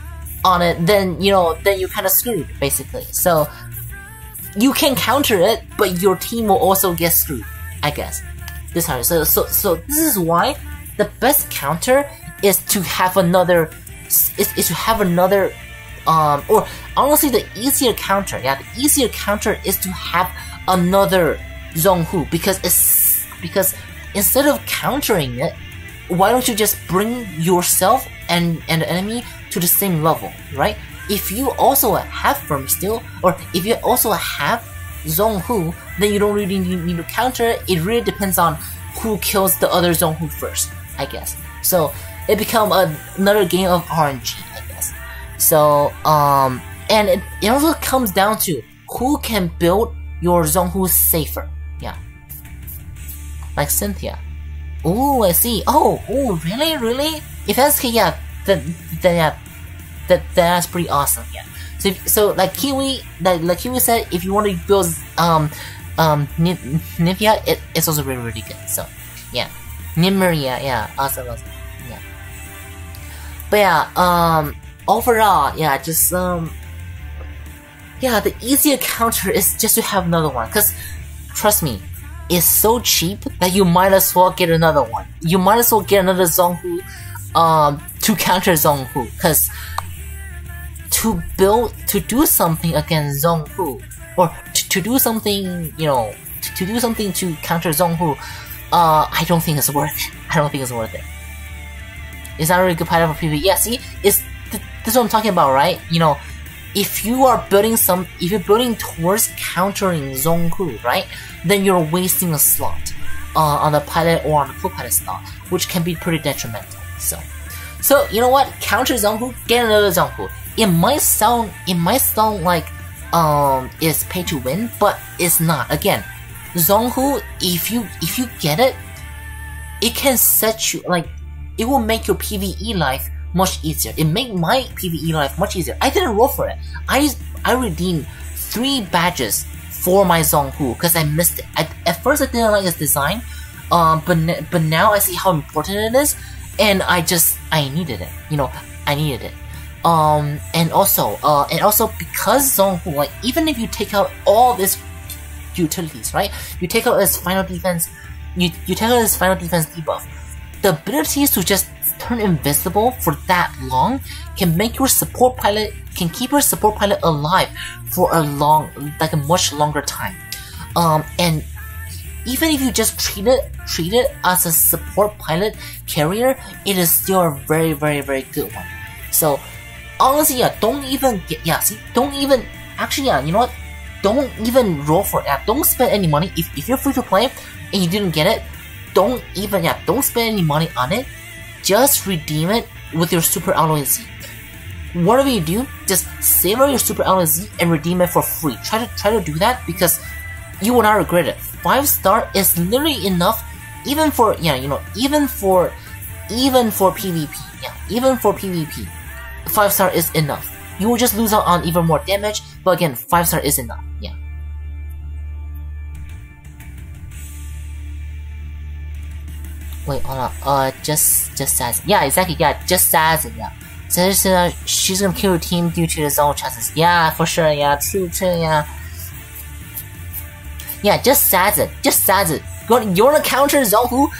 on it, then then you're kind of screwed basically. So you can counter it, but your team will also get screwed, I guess. So this is why the best counter is to have another, or honestly the easier counter. Yeah, the easier counter is to have another Zhonghu, because instead of countering it, why don't you just bring yourself and the enemy to the same level, right? If you also have Firm Steel, or if you also have Zhonghu, then you don't really need to counter it. It really depends on who kills the other Zhonghu first, I guess. So it becomes another game of RNG, I guess. So and it also comes down to who can build your Zhonghu safer. Yeah, like Cynthia. Oh, I see. Oh, really? If that's the case, yeah, then that's pretty awesome. Yeah. So like Kiwi said, if you want to build Nivea, it's also really good. So yeah, Nimria, yeah, awesome. Yeah. But yeah, overall, yeah, just yeah, the easier counter is just to have another one, because trust me, it's so cheap that you might as well get another one. You might as well get another Zhonghu to counter Zhonghu, because to do something against Zhonghu, or to do something, to do something to counter Zhonghu, I don't think it's worth it. It's not really good pilot for PvP. Yeah, see, this is what I'm talking about, right? If you're building towards countering Zhonghu, right, then you're wasting a slot on the pilot or on the co-pilot slot, which can be pretty detrimental. So you know what? Counter Zhonghu, get another Zhonghu. It might sound like it's pay to win, but it's not. Again, Zhonghu, if you get it, it can set you, like, it will make your PvE life much easier. It made my PvE life much easier. I didn't roll for it. I redeemed 3 badges for my Zhonghu because I missed it. At first I didn't like its design, but now I see how important it is, and I needed it. I needed it. And also because Zhonghu, like, even if you take out all this utilities, right? You take out its final defense, you take out its final defense debuff. The abilities to just turn invisible for that long can keep your support pilot alive for a much longer time. And even if you just treat it as a support pilot carrier, it is still a very, very, very good one. So honestly, yeah, don't even roll for it. Don't spend any money. If you're free to play and you didn't get it, don't spend any money on it. Just redeem it with your Super Alloy Z. Whatever you do, just save up your Super Alloy Z and redeem it for free. Try to do that, because you will not regret it. 5-star is literally enough, even for even for PvP. Yeah, even for PvP, 5-star is enough. You will just lose out on even more damage, but again, 5-star is enough. Yeah. Wait, hold on. Just Assassin. Yeah, exactly. Yeah, just Assassin. Yeah. So she's gonna kill your team due to the zone chances. Yeah, for sure. Yeah, true. Yeah. Yeah, just Saz it. You wanna counter Zonhu?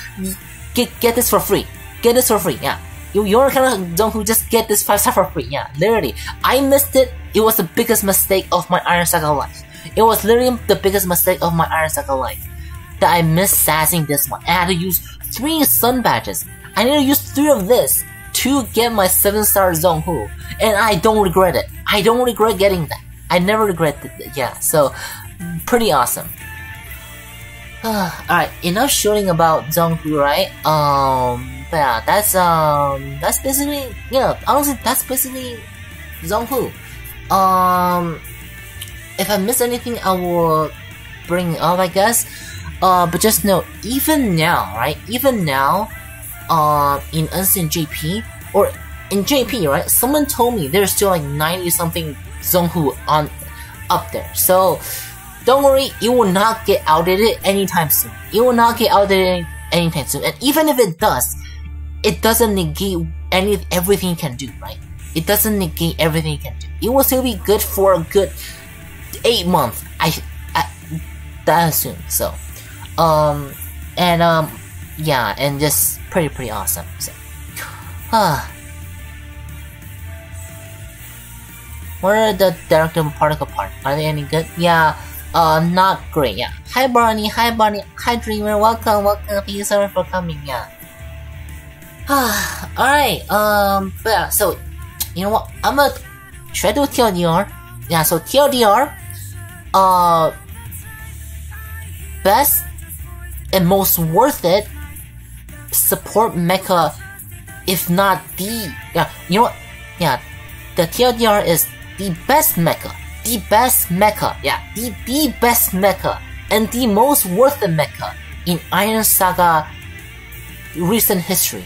Get this for free. Get this for free. Yeah. You wanna counter Zonhu? Just get this 5-star for free. Yeah, literally. I missed it. It was the biggest mistake of my Iron Saga life. It was literally the biggest mistake of my Iron Saga life. That I missed sassing this one. I had to use 3 Sun Badges. I need to use 3 of this to get my 7-star Zonhu. And I don't regret it. I don't regret getting that. I never regret it. Yeah, so pretty awesome. Alright, enough shooting about Zonhu, right? But yeah, that's basically, honestly, that's basically Zonhu. If I miss anything, I will bring it up, I guess. But just know, even now, right? Even now, in Unseen JP, or in JP, right? Someone told me there's still like 90 something Zonhu up there. So, don't worry, it will not get outdated anytime soon. It will not get outdated anytime soon. And even if it does, it doesn't negate everything you can do, right? It doesn't negate everything you can do. It will still be good for a good 8 months. That soon. So, yeah, and just pretty awesome. So, what are the director particle part? Are they any good? Yeah. Not great, yeah. Hi Barney, hi Dreamer, welcome, thank you so much for coming, yeah. Alright, but yeah, so, you know what, I'm gonna try to do TLDR. Yeah, so TLDR, best and most worth it support mecha, if not the, yeah, you know what, yeah, the TLDR is the best mecha. The best mecha, yeah, the best mecha, and the most worth it mecha in Iron Saga recent history.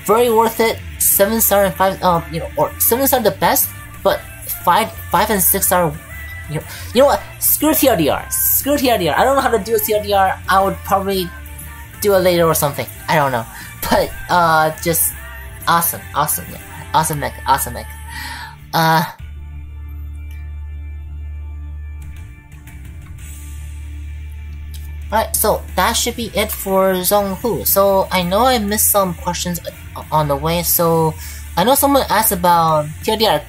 Very worth it. 7-star and 5, or 7-star the best, but 5 and 6-star. You know what? Screw TLDR. Screw TLDR. I don't know how to do a TLDR. I would probably do it later or something. I don't know, but just awesome, yeah, awesome mecha. Alright, so that should be it for Zonhu. So I know I missed some questions on the way, so I know someone asked about TLDR.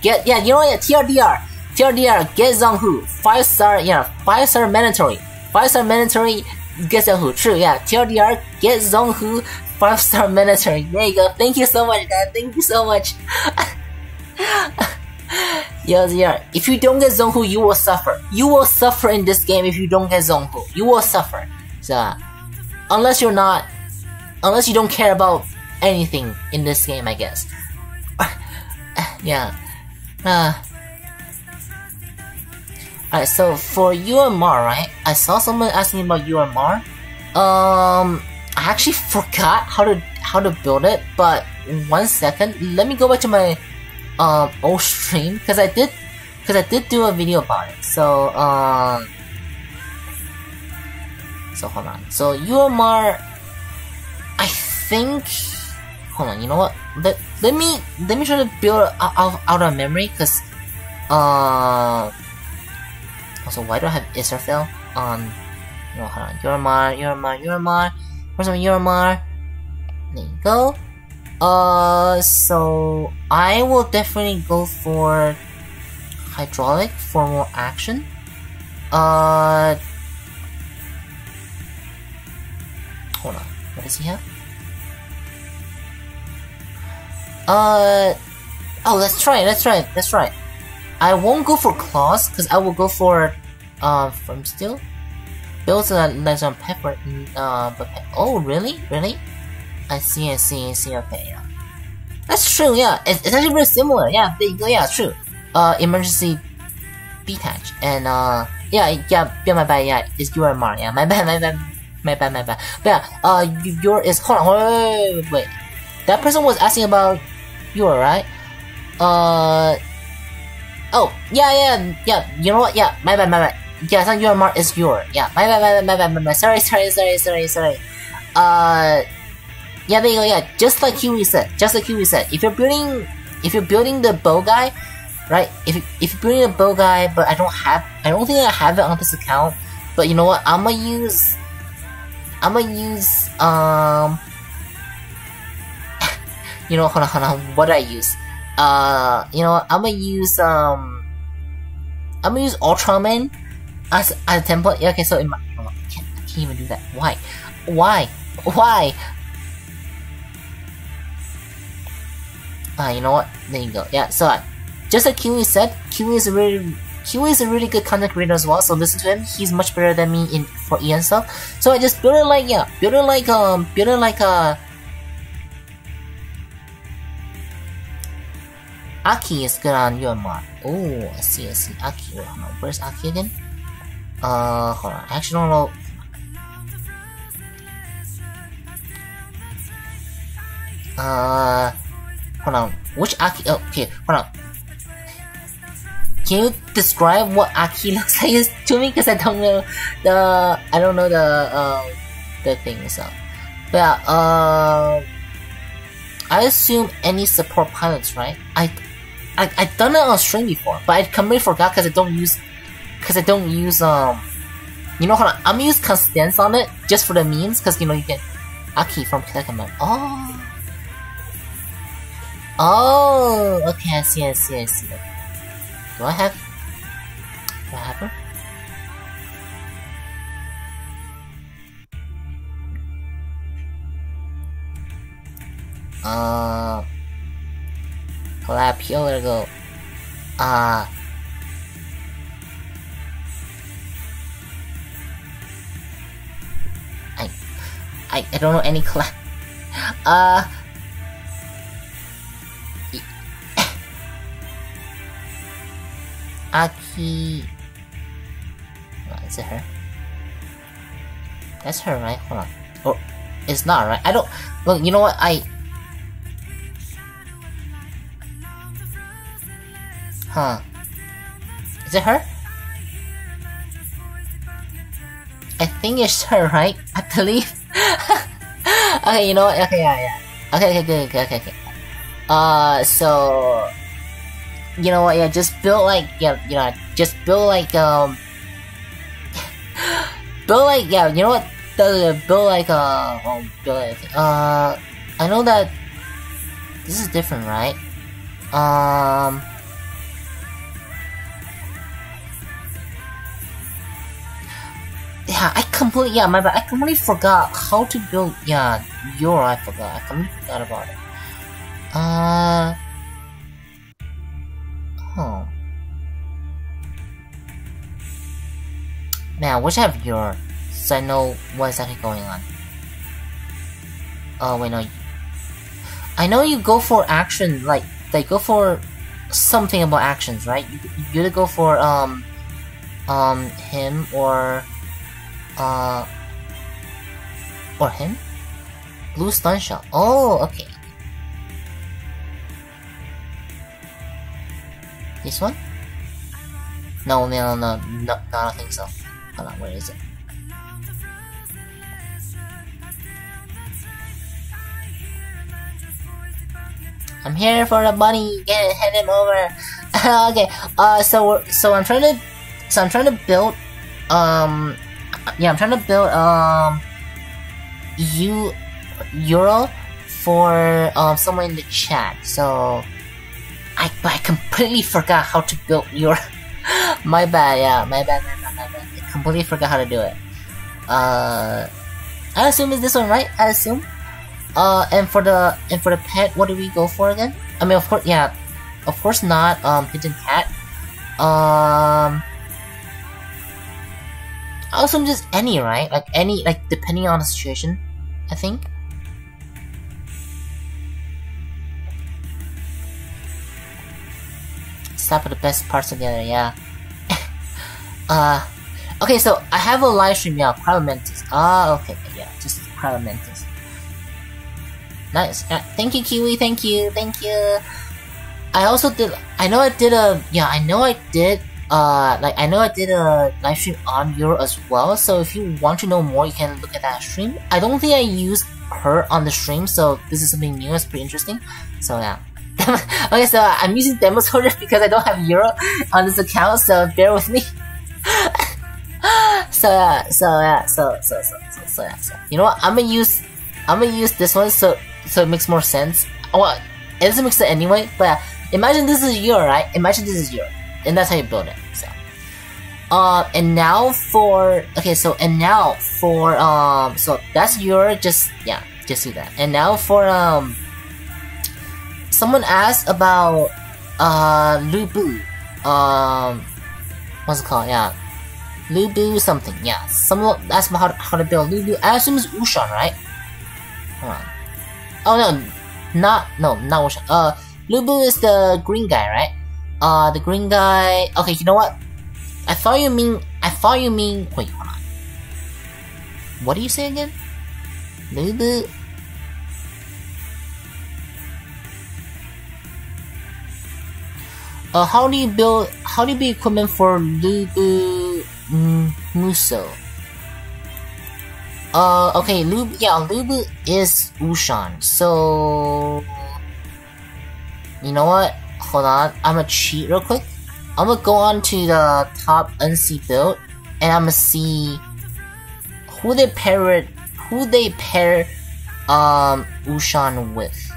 TLDR, get Zonhu. 5-star, 5-star mandatory. 5-star mandatory, get Zonhu. True, yeah, TLDR, get Zonhu. 5-star mandatory. There you go. Thank you so much, guys. Thank you so much. Yeah. If you don't get Zonhu, you will suffer. You will suffer in this game if you don't get Zonhu. You will suffer. So, unless you don't care about anything in this game, I guess. Yeah. Alright, so for UMR, right? I saw someone asking about UMR. I actually forgot how to build it, but 1 second. Let me go back to my old stream, because I did do a video about it. So hold on. So UMR, I think, hold on, you know what, let me try to build out of memory, because also, why do I have Israfel on, hold on, UMR, where's my UMR? There you go. So I will definitely go for hydraulic for more action. Hold on, what does he have? Oh, let's try it. I won't go for claws, because I will go for from steel. Builds like on pepper. Oh, really? I see. Okay, yeah. That's true. Yeah, it's actually very similar. Yeah, there you go. Yeah, true. Emergency detach and my bad. Yeah, it's UMR. Yeah, my bad. But yeah, your is, hold on, wait. That person was asking about your, right? Oh, yeah. You know what? Yeah, my bad. Yeah, it's not UMR. It's your. Yeah, my bad. Sorry. Yeah, there you go. Yeah, just like Kiwi said. Just like Kiwi said. If you're building the bow guy, right? If you're building a bow guy, but I don't think I have it on this account. But you know what? I'm gonna use you know, hold on. What did I use? You know what? I'm gonna use Ultraman as a template. Yeah, okay, so in my I can't even do that. Why? You know what? There you go. Yeah, so just like Kiwi said, Kiwi is a really good content creator as well, so listen to him. He's much better than me for EN stuff. So I just build it like Aki is good on your mod. Oh, I see. Aki, wait, hold on. Where's Aki again? Hold on. I actually don't know. Hold on. Which Aki? Oh, okay, hold on. Can you describe what Aki looks like to me? Because I don't know the thing. So, but yeah, I assume any support pilots, right? I've done it on stream before, but I completely forgot because I don't use you know, hold on. I'm gonna use Constance on it just for the memes, because you know you get Aki from Pokemon. Oh, okay, I see. Do I have her? Collab here, let it go. I don't know any collab. Aki. Is it her? That's her, right? Hold on. Oh, it's not, right? I don't. Well, you know what? Is it her? I think it's her, right? I believe. Okay, you know what? Okay, yeah. Okay, good. So, you know what? Yeah, just build like, just build like, build like, yeah. You know what? Build like, I know that this is different, right? Yeah, I completely forgot how to build, I completely forgot about it. Man, I wish I have your, so I know what is actually going on. Oh, wait, no. I know you go for action, like, they go for something about actions, right? You either go for, him or him? Blue stun shot. Oh, okay. This one? No, I don't think so. Hold on, where is it? I'm here for the bunny. Head him over. Okay. So I'm trying to build. I'm trying to build Euro for someone in the chat. So I completely forgot how to build Euro. My bad. Yeah, my bad. I completely forgot how to do it. I assume it's this one, right? I assume. And for the pet, what do we go for again? I mean, of course, yeah, of course not. Pigeon cat. I assume just any, right? Like any, like depending on the situation, I think. Stop with the best parts together, yeah. Okay, so I have a live stream, yeah, Cryomantis. Okay, yeah, just Cryomantis. Nice. Thank you, Kiwi. Thank you. I also did. I know I did like I know I did a live stream on Euro as well, so if you want to know more, you can look at that stream. I don't think I used her on the stream, so this is something new. It's pretty interesting. So yeah. Okay, so I'm using demo soldier because I don't have Euro on this account, so bear with me. So you know what? I'm gonna use this one so it makes more sense. Well, it doesn't make sense anyway, but yeah, imagine this is Euro, right? Imagine this is Euro, and that's how you build it. So, and now for so that's Euro. Just do that. And now for someone asked about Lubu. What's it called? Yeah. Lubu something, yeah. Someone asked about how to build Lubu. I assume it's Ushan, right? Hold on. Oh no, not Ushan. Lubu is the green guy, right? The green guy. Okay, you know what? I thought you mean. Wait, hold on. What do you say again? Lubu. How do you build equipment for Lubu Muso? Okay, Lubu is Ushan, so you know what? Hold on, I'm gonna cheat real quick. I'm gonna go on to the top NC build, and I'm gonna see who they pair Ushan with.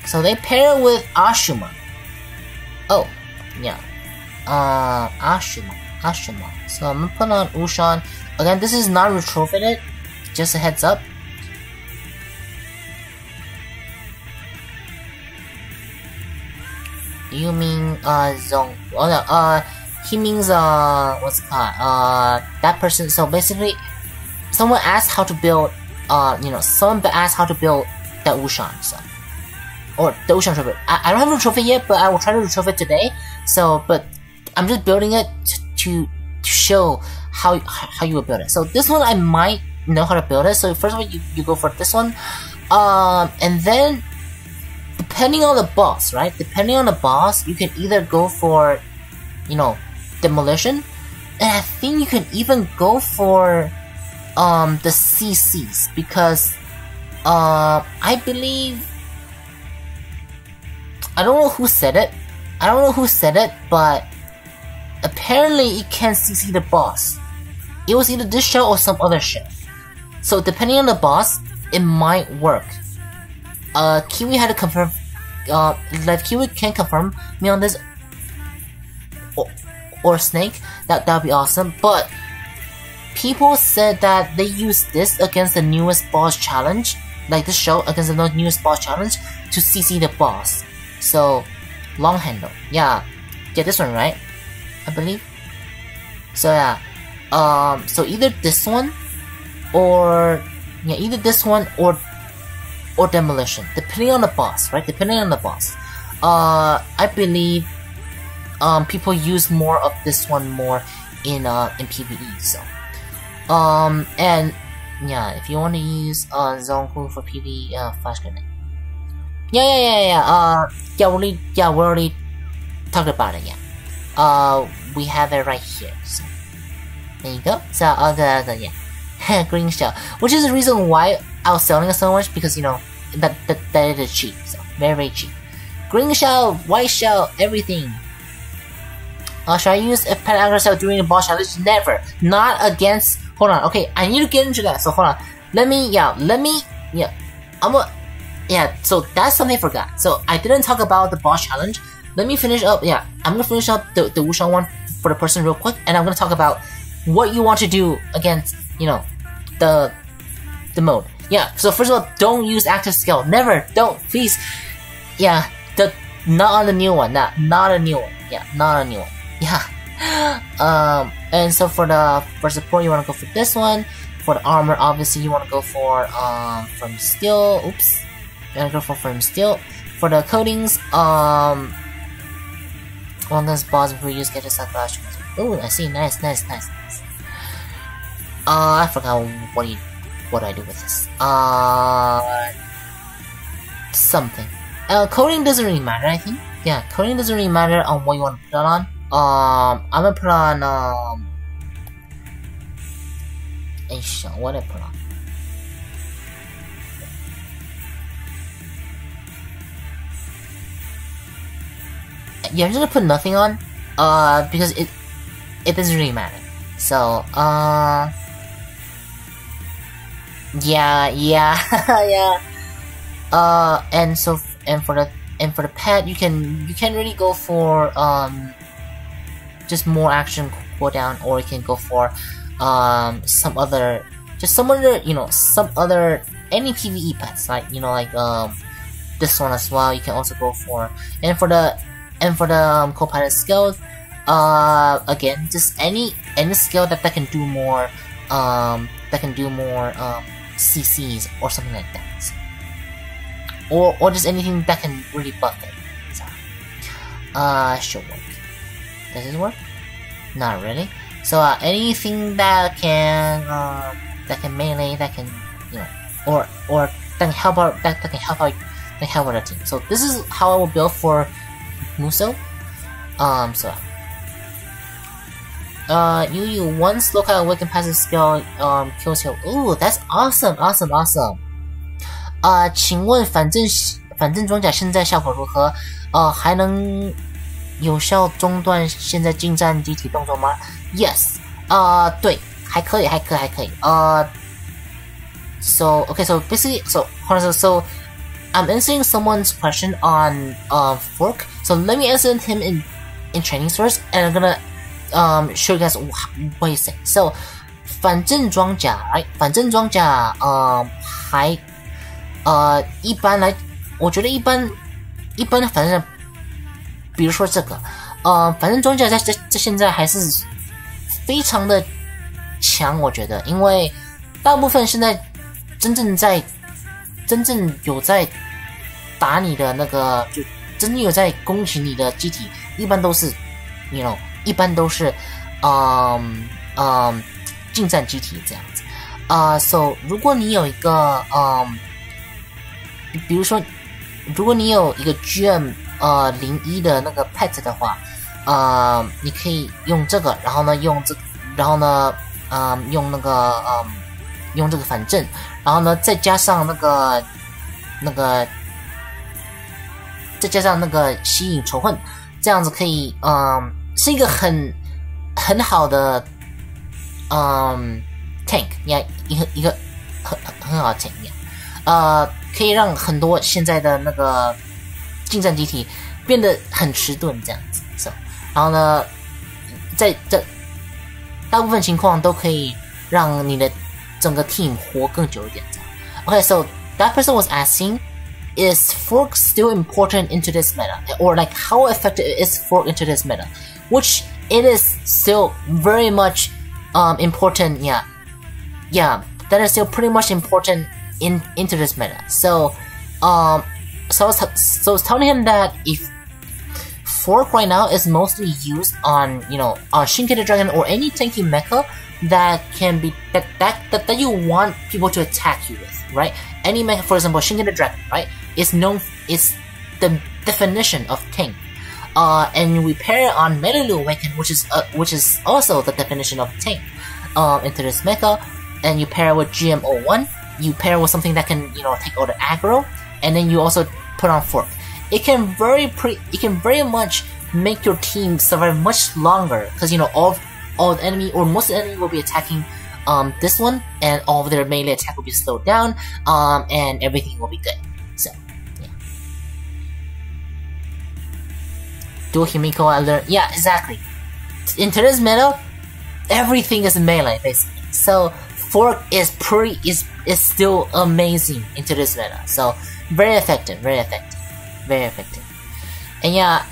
So they pair with Ashuma. Oh, yeah. Ashuma. So I'm gonna put on Ushan. Again, this is not retrofitted. Just a heads up. You mean Zong? Oh no. He means what's it called? That person. So basically, someone asked how to build. Someone asked how to build that Ushan. So. Or the Ushan trophy. I don't have a trophy yet, but I will try to retrofit it today. So, but I'm just building it to show how you would build it. So this one I might know how to build it. So first of all, you go for this one, and then depending on the boss, right? Depending on the boss, you can either go for, demolition, and I think you can even go for the CCs because I believe. I don't know who said it, but apparently it can CC the boss. It was either this show or some other show. So depending on the boss, it might work. Kiwi had to confirm, if Kiwi can confirm me on this, or Snake, that would be awesome. But people said that they use this against the newest boss challenge, like this show against the newest boss challenge, to CC the boss. So, long handle. Yeah, this one, right? I believe. So yeah, so either this one, or demolition, depending on the boss, right? Depending on the boss. I believe people use more of this one more in PvE. So, and yeah, if you want to use Zonku for PvE, Flash Grenade. Yeah. We already talked about it. Yeah. We have it right here. So there you go. So yeah, green shell, which is the reason why I was selling it so much, because that it is cheap. So very cheap. Green shell, white shell, everything. Should I use a pet aggro cell during a boss challenge? Never. Not against. Hold on. Okay, I need to get into that. So hold on. So that's something I forgot. So I didn't talk about the boss challenge. Let me finish up. Yeah, I'm gonna finish up the Wushan one for the person real quick, and I'm gonna talk about what you want to do against the mode. Yeah. So first of all, don't use active skill. Never. Don't, please. Yeah. Not on the new one. Not a new one. Yeah. Not a new one. Yeah. And so for support, you wanna go for this one. For the armor, obviously you wanna go for from steel. Oops. You wanna go for from steel. For the coatings, one of those boss before you use get a flash. Ooh, I see. Nice. I forgot what do I do with this. Something. Coding doesn't really matter, I think. Yeah, coding doesn't really matter on what you want to put it on. I'm gonna put on, what did I put on? Yeah, I'm just gonna put nothing on, because it doesn't really matter. So, yeah, yeah. And for the pet, you can really go for just more action cooldown, or you can go for some other any PvE pets, like this one as well. You can also go for, and for the co-pilot skills, again, just any skill that can do more CCs or something like that. So, or just anything that can really buff it. So, should work. Does this work? Not really. So anything that can melee, that can or that can help out the team. So this is how I will build for Musou. You one slow kind awaken passive skill kills you. Ooh, that's awesome. 请问反正装甲现在效果如何？还能有效中断现在近战机体动作吗 ？Yes， 对，还可以。So basically, so I'm answering someone's question on Fork. So let me answer him in Chinese first, and I'm gonna show you guys what he's saying. So 反正装甲 ，right？ 反正装甲还一般来，我觉得一般的反正，比如说这个反正装甲在现在还是非常的强，我觉得，因为大部分现在真正有在打你的那个，就真正有在攻击你的机体，一般都是近战机体这样子。So 如果你有一个比如说，如果你有一个 GM 01的那个 pet 的话，你可以用这个，然后呢用这个反正，然后呢再加上再加上那个吸引仇恨，这样子可以是一个很好的tank 呀，一个很好的 tank 呀，可以让很多现在的那个近战机体变得很迟钝这样子。So， 然后呢，在这大部分情况都可以让你的整个 team 活更久一点这样。Okay, so that person was asking, is Fork still important into this meta? Or like how effective is Fork into this meta? Which it is still very much important, yeah, that is still pretty much important into this meta. So I was telling him that if Fork right now is mostly used on on Shinkai Dragon or any tanky mecha that can be that you want people to attack you with, right? Any mecha, for example, Shinkai Dragon, right? Is the definition of tank. And we pair it on Metal Awaken, which is also the definition of tank into this mecha, and you pair it with GM01, you pair it with something that can take all the aggro, and then you also put on Fork. It can very much make your team survive much longer, because all the enemy or most of the enemy will be attacking this one, and all of their melee attack will be slowed down, and everything will be good. So yeah. Dual Himiko, I learned. Yeah, exactly. In today's meta, everything is melee basically. So Fork is still amazing in today's meta. So very effective. And yeah,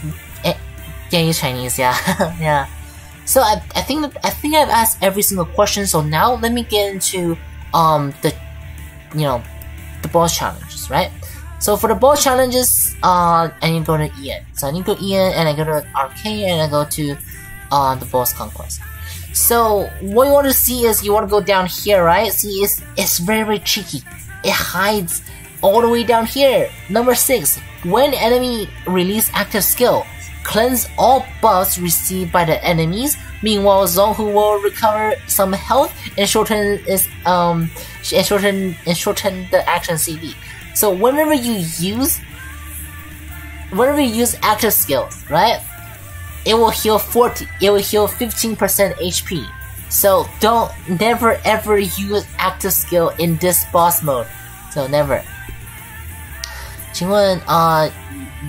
use Chinese, yeah, yeah. So I think I've asked every single question. So now let me get into the boss challenges, right? So for the boss challenges, I need to go to Ian. So I need to go to Ian, and I go to Arcane, and I go to the boss conquest. So what you want to see is you want to go down here, right? See, it's very cheeky. It hides all the way down here. Number 6. When enemy release active skill, cleanse all buffs received by the enemies. Meanwhile, Zonhu will recover some health and shorten the action CD. So whenever you use active skill, right? It will heal 15% HP. So never ever use active skill in this boss mode. So never. 请问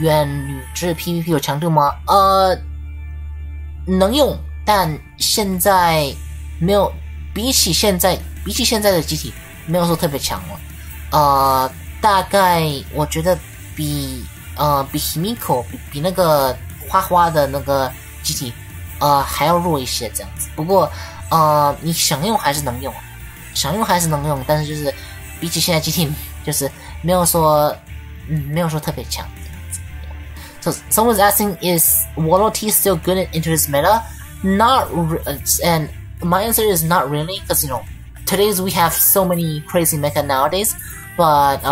远女之 PVP 有强度吗？能用，但现在没有，比起现在的机体没有说特别强了。大概我觉得比 Himiko 比那个花花的那个机体还要弱一些这样子。不过你想用还是能用，但是就是比起现在机体就是没有说特别强。So someone's asking, is Wallow T still good into this meta? And my answer is not really, because today's we have so many crazy mecha nowadays. But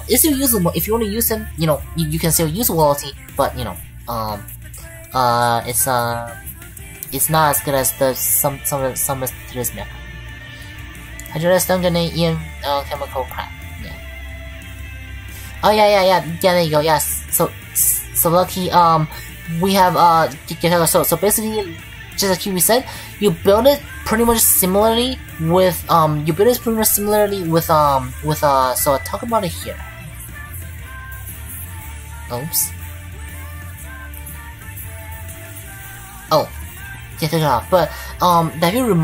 it's still usable if you want to use him. You can still use Wallow T, but it's not as good as some of today's mecha. I just don't get Ian chemical crap. Yeah. Oh yeah. There you go. Yes. So lucky. We have so basically, just like we said, you build it pretty much similarly with So I'll talk about it here. Oops. Oh, yeah, take it off. But if you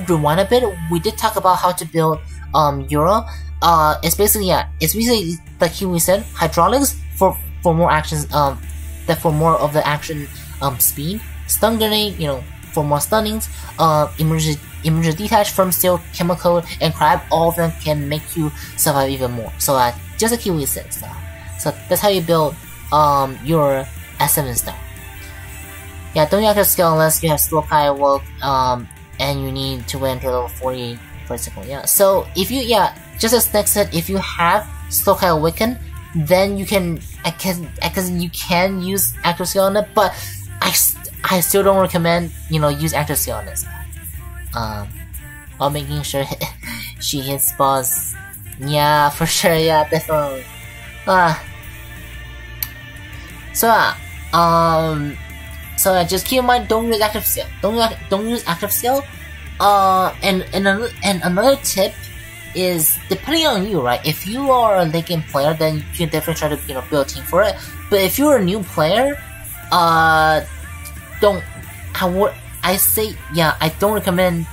rewind a bit, we did talk about how to build Euro. It's basically like we said, hydraulics for more actions, for more of the action speed. Stun grenade, for more stunnings. Emergency detach from steel, chemical, and crab. All of them can make you survive even more. So just like we said, so that's how you build your S7 style. Yeah, don't use active skill unless you have slow Kai Woke, and you need to wait until level 40 for a second. Yeah. So if you just as Nex said, if you have slow Kai Awaken, then you can you can use active skill on it, but I still don't recommend use active skill on this. While making sure she hits boss. Yeah, for sure. Yeah, definitely. So just keep in mind, don't use active skill. Don't use active skill. And another tip is, depending on you, right? If you are a late game player, then you can definitely try to build a team for it. But if you're a new player, I don't recommend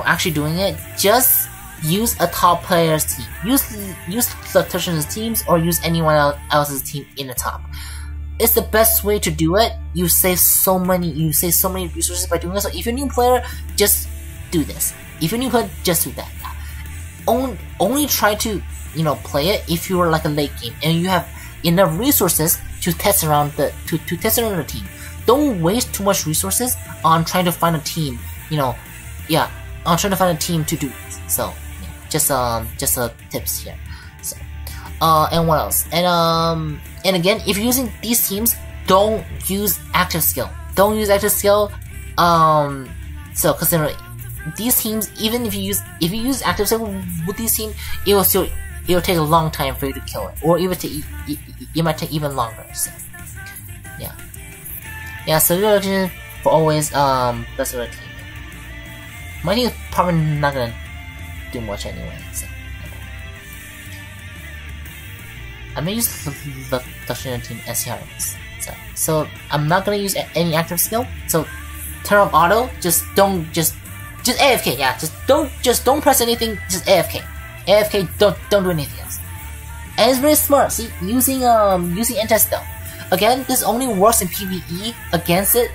actually doing it. Just use a top player's team. Use Electrician's teams, or use anyone else's team in the top. It's the best way to do it. You save so many resources by doing this. So if you're a new player, just do this. If you're a new player, just do that. Only try to play it if you're like a late game and you have enough resources to test around the team. Don't waste too much resources on trying to find a team. On trying to find a team to do this. So just tips here. So and what else? And again, if you're using these teams, don't use active skill. So consider these teams, even if you use active skill with these teams, it'll take a long time for you to kill it, or it might take even longer. So so you're for always that's the team. My team is probably not gonna do much anyway. So I may use the Dutchman team as heroes. So I'm not gonna use any active skill. So turn off auto. Just AFK. Yeah, don't press anything. Just AFK. AFK. Don't do anything else. And it's very smart. See, using anti-stealth. Again, this only works in PvE against it.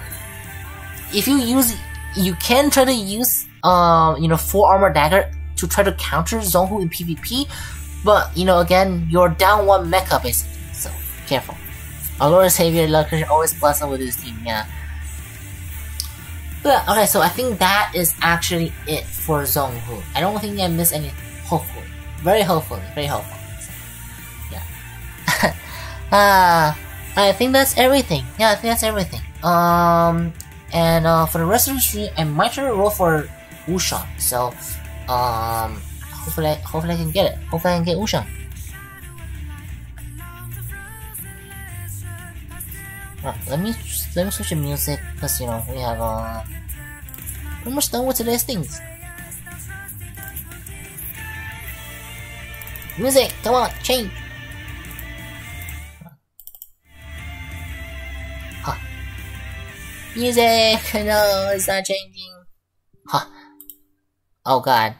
If you can try to use full armor dagger to try to counter Zonhu in PvP. But, again, you're down one mecha, basically. So, careful. Our Lord Savior, Electrician, always bless him with his team, yeah. But, okay, so I think that is actually it for Zonhu. I don't think I missed anything, hopefully. very hopefully, very hopeful. So, yeah. I think that's everything. Yeah, I think that's everything. And for the rest of the stream, I might try to roll for Wushan. So, hopefully I can get it. Hopefully I can get Wushan. Let me switch the music because you know we have pretty much done with today's things. Music, come on, change. Huh. Music, no, it's not changing. Huh. Oh god.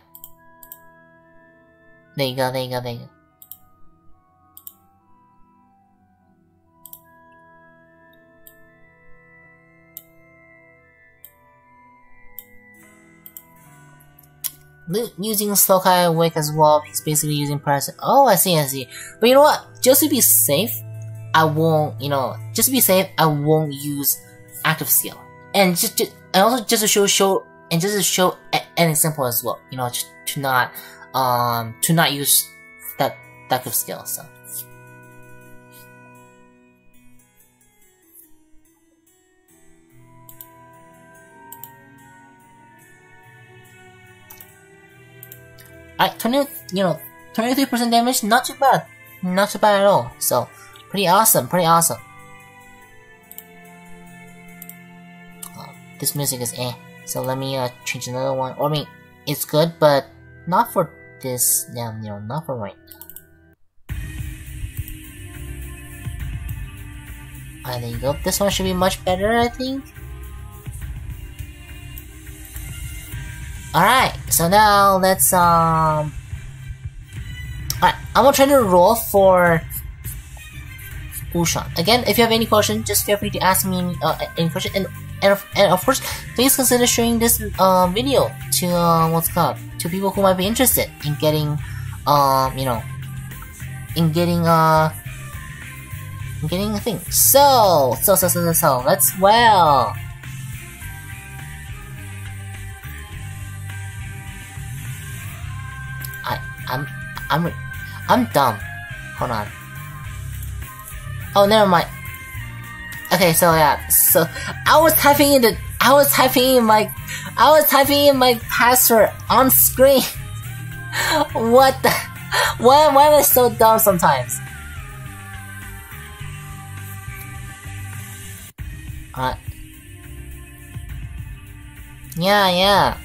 There you go, there you go, there you go. Using Slowkai Awake as well, he's basically using Parasite. Oh, I see, I see. But you know what? Just to be safe, I won't, you know, just to be safe, I won't use Active Skill. And also just to show an example as well, you know, to not use that Active Skill, so. Alright, 23% damage, not too bad. Not too bad at all. So, pretty awesome, pretty awesome. This music is eh. So let me change another one. Or, I mean, it's good, but not for this now, you know, not for right now. Alright, there you go. This one should be much better, I think. Alright, so now let's alright, I'm gonna try to roll for Wushan. Again, if you have any question, just feel free to ask me any question, and of course, please consider sharing this video to to people who might be interested in getting you know, in getting a thing. So let's I'm dumb. Hold on. Oh, never mind. Okay, so yeah, so I was typing in my password on screen. What the? Why am I so dumb sometimes? Yeah.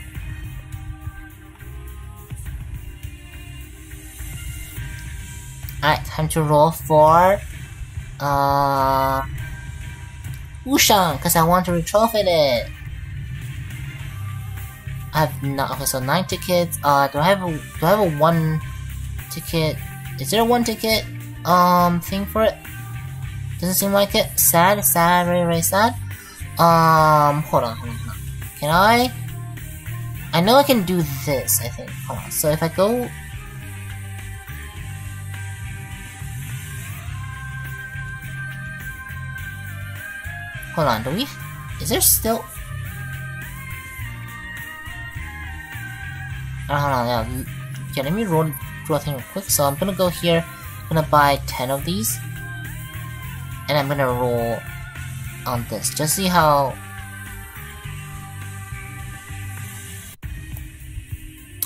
Alright, time to roll for Wushan, because I want to retrophy it. I have not. Okay, so 9 tickets. Do I have a 1 ticket? Is there a 1 ticket thing for it? Doesn't seem like it. Sad, very sad. Hold on. Can I know I can do this, I think. Hold on. So if I go. Hold on, is there still... hold on, yeah, let me roll a thing real quick. So I'm gonna go here, I'm gonna buy 10 of these, and I'm gonna roll on this, just see how...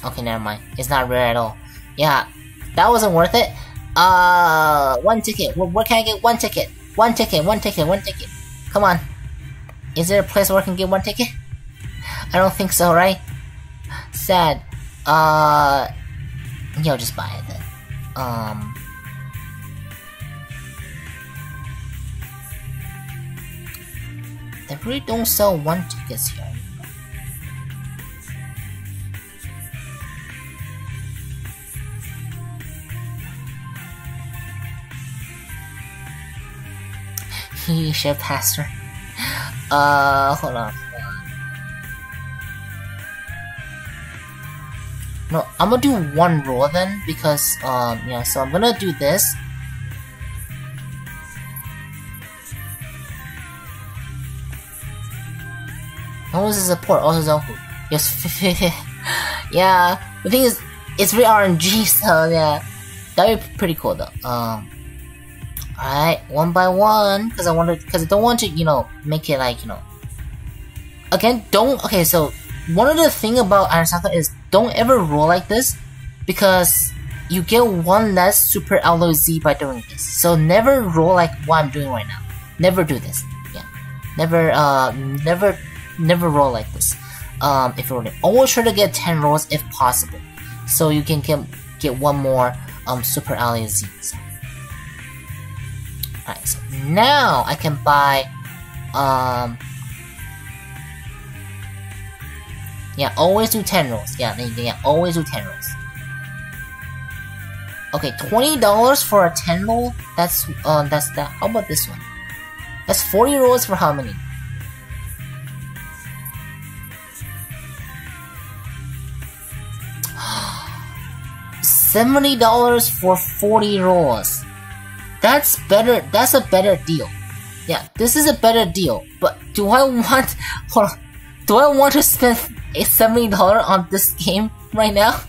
Okay, never mind, it's not rare at all. Yeah, that wasn't worth it. 1 ticket, where can I get 1 ticket? 1 ticket. Come on. Is there a place where I can get 1 ticket? I don't think so, right? Sad. Yeah, I'll just buy it then. They really don't sell 1 tickets here. Share pastor. Hold on. No, I'm gonna do 1 roll then, because, yeah, so I'm gonna do this. How was the support? Also Zonku. Yes, yeah, the thing is, it's very RNG, so yeah. That'd be pretty cool though. Alright, one by one, because I don't want to, you know, make it like, you know. Again, okay, so one of the thing about Arasaka is don't ever roll like this, because you get one less super alloy Z by doing this. So never roll like what I'm doing right now. Never do this. Yeah. Never roll like this. If you're rolling. Always try to get 10 rolls if possible. So you can get one more super alloy Z. So. Alright, so now I can buy yeah, always do 10 rolls. Yeah, always do 10 rolls. Okay, $20 for a 10 roll? That's that. How about this one? That's 40 rolls for how many? $70 for 40 rolls. That's better. That's a better deal. Yeah, this is a better deal. But do I want? Hold on. Do I want to spend $70 on this game right now?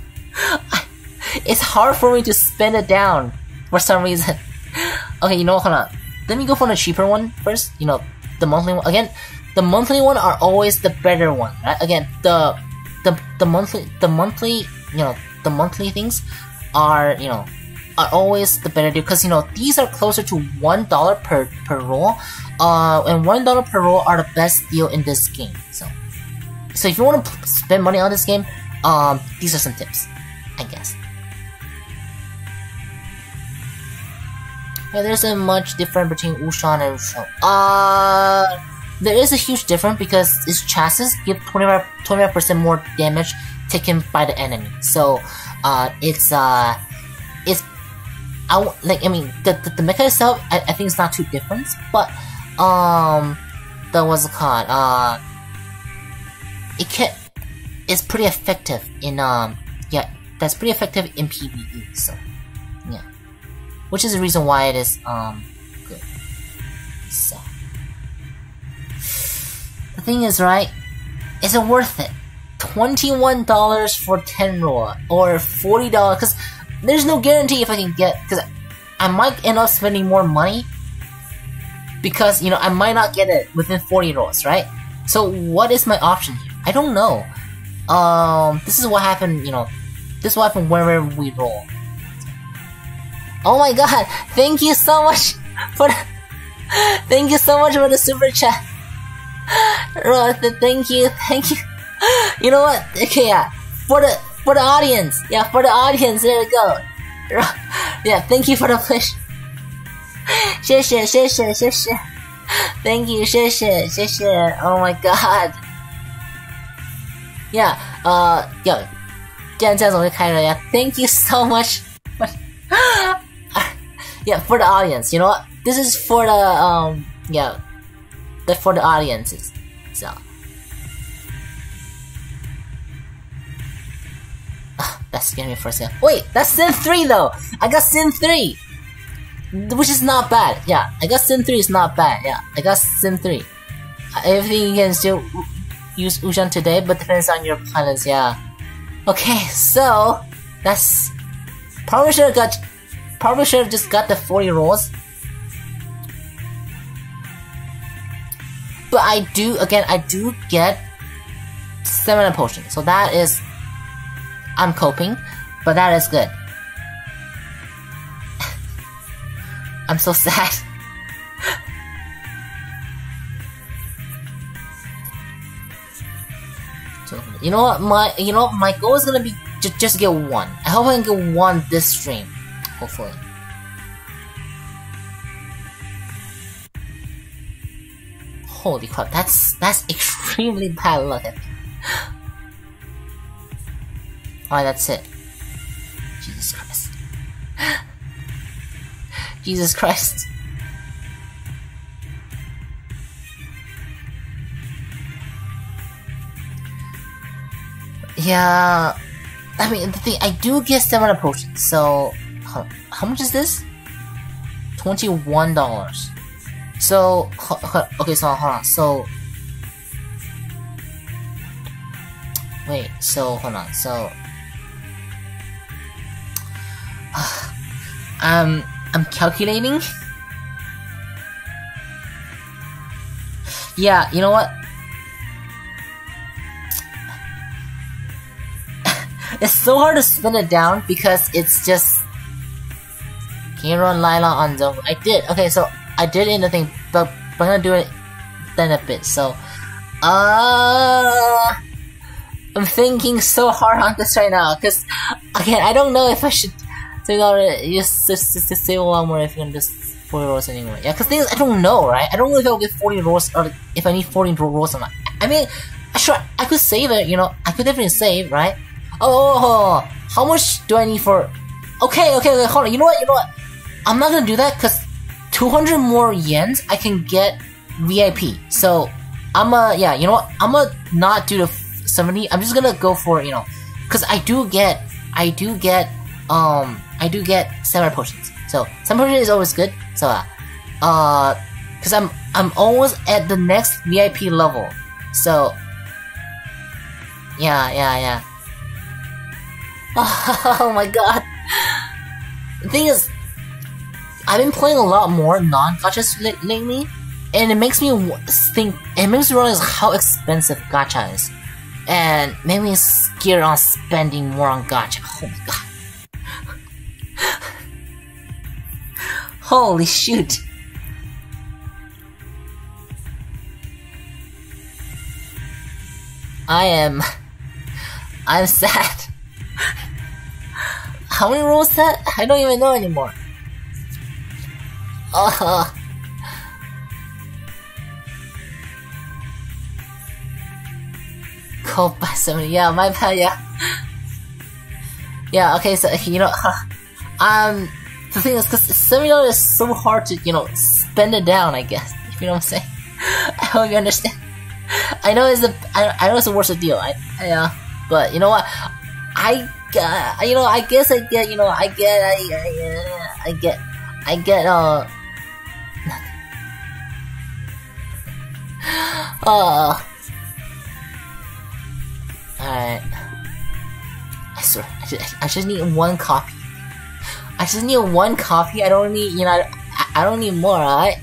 It's hard for me to spend it down for some reason. Okay, you know what? Hold on. Let me go for the cheaper one first. You know, the monthly one. Again, the monthly one are always the better one, right? Again, the monthly, you know, the monthly things are, you know, are always the better deal, because, you know, these are closer to $1 per roll, and $1 per roll are the best deal in this game. So if you want to spend money on this game, these are some tips, I guess. Yeah, there's a much difference between Ushan and Usho. There is a huge difference because its chassis give 25% more damage taken by the enemy. So, the mecha itself, I think it's not too different, but, that was called, it's pretty effective in, yeah, that's pretty effective in PvE, so, yeah. Which is the reason why it is, good. So. The thing is, right, is it worth it? $21 for 10 roll, or $40, because there's no guarantee if I can get, because I might end up spending more money, because, you know, I might not get it within 40 rolls, right? So what is my option here? I don't know. This is what happened, you know, this is what happened whenever we roll. Oh my god, thank you so much for the, thank you so much for the super chat. Thank you. You know what? Okay, yeah, for the audience, yeah, for the audience, there we go. Yeah, thank you for the push. 谢谢 Thank you, 谢谢 Oh my god. Yeah, yeah, 既然这样子我会开了呀 Thank you so much. Yeah, for the audience, you know what? This is for the, yeah, for the audiences, so. That scared me for a second. Wait, that's Sin 3 though! I got Sin 3! Which is not bad, yeah. I got Sin 3 is not bad, yeah. I got Sin 3. I think you can still use Ushan today, but depends on your planets, yeah. Okay, so, that's... Probably should have just got the 40 rolls. But I do get stamina potion, so that is... I'm coping, but that is good. I'm so sad. So, you know what? My goal is gonna be just get one. I hope I can get one this stream, hopefully. Holy crap! That's extremely bad luck. Alright, that's it. Jesus Christ. Jesus Christ. Yeah, I mean, the thing, I do get stamina potions, so, how much is this? $21. So, okay, so, hold on, so, wait, so, hold on, so, I'm calculating. Yeah, you know what? It's so hard to spin it down because it's just... Can you run Lila on zone? I did. Okay, so I did in the thing, but I'm gonna do it then a bit. So, I'm thinking so hard on this right now because again, I don't know if I should just say one more if you can just 40 rolls anyway. Yeah, because things I don't know, right? I don't know if I'll get 40 rolls or if I need 40 rolls or not. I mean, sure, I could save it. You know, I could definitely save, right? Oh, how much do I need for? Okay, hold on. You know what? I'm not gonna do that because 200 more yens I can get VIP. So yeah, you know what? I'm gonna not do the 70. I'm just gonna go for, you know, because I do get samurai potions. So samurai potion is always good. So because I'm almost at the next VIP level. So yeah. Oh my god. The thing is, I've been playing a lot more non-gachas lately, and it makes me think. It makes me realize how expensive gacha is, and made me scared on spending more on gacha. Oh my god! Holy shoot! I'm sad. How many rolls that? I don't even know anymore. Cold by 70. Yeah, my bad. Yeah. Okay. So you know, the thing is, because $70 is so hard to, you know, spend it down. I guess, if you know what I'm saying. I hope you understand. I know it's I know it's the worst deal. But you know what? I guess I get, you know, I get alright. I swear, I just need one copy. I just need one copy. I don't need, you know, I don't need more, alright?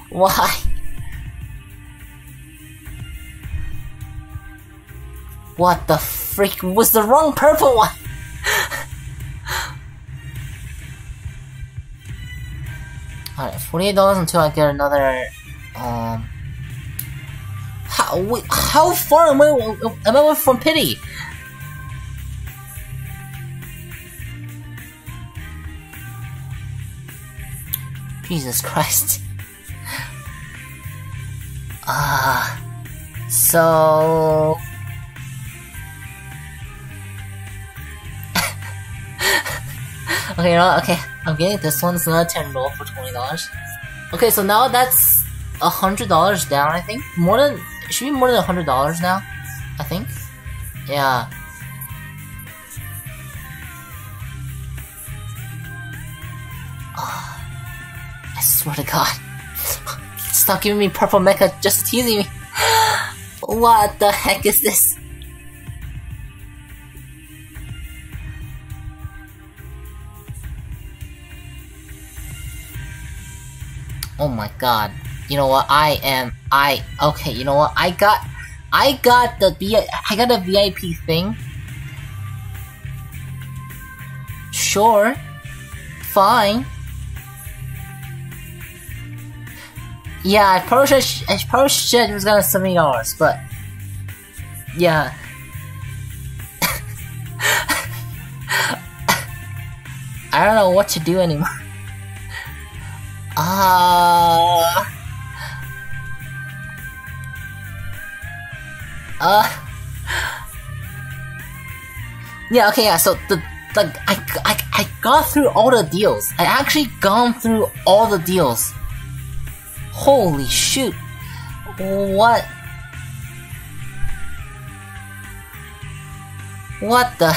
Why? What the freak was the wrong purple one? Alright, $48 until I get another, how far am I away from pity? Jesus Christ. So... Okay, you know what? Okay, I'm getting this one. It's another 10 roll for $20. Okay, so now that's $100 down, I think. It should be more than $100 now, I think. Yeah. I swear to God. Stop giving me purple mecha, just teasing me. What the heck is this? Oh my god. You know what? Okay, you know what? I got a VIP thing. Sure. Fine. Yeah, I probably should it was gonna $70, but yeah. I don't know what to do anymore. Yeah, okay, yeah, so I got through all the deals. I actually gone through all the deals. Holy shoot. What? What the?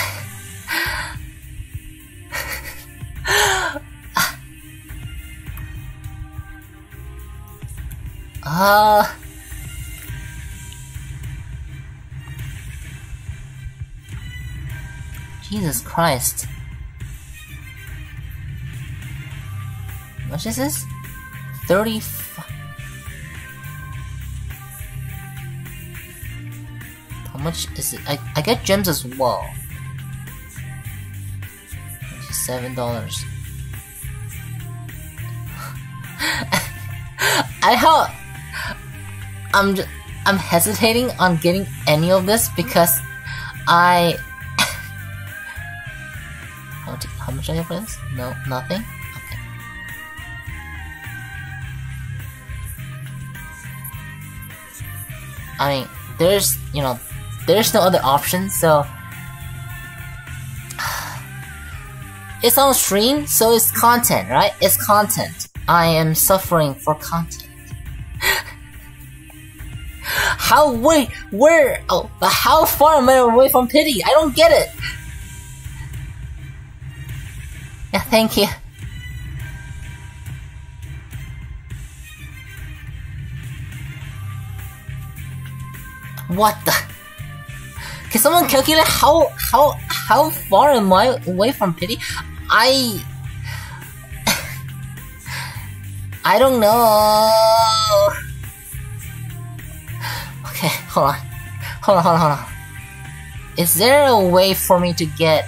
Jesus Christ. much is this? 35. How much is it? I get gems as well. $7. I'm hesitating on getting any of this because how much I get for this? No, nothing? Okay. I mean, there's no other option, so it's on stream, so it's content, right? It's content. I am suffering for content. How far am I away from pity? I don't get it. Yeah, thank you. What the? Can someone calculate how far am I away from pity? I don't know. Okay, hold on. Is there a way for me to get?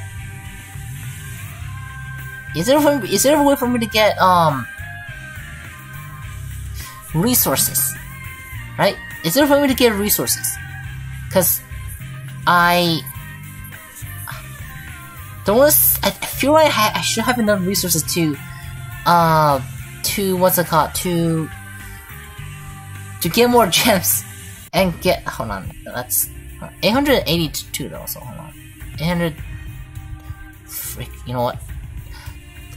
Is there a way for me to get resources? Right? Is there a way for me to get resources? Cause I feel like I should have enough resources to what's it called, to get more gems and get, hold on, that's 882 though, so hold on, 800, freak, you know what,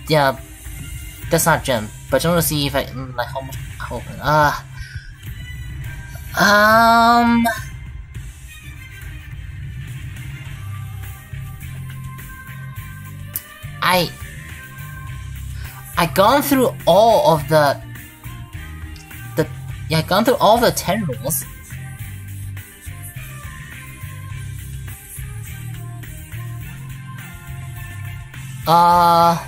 yeah, that's not gem, but I want to see if I, like, how much, I gone through all of the I gone through all the 10 rules. I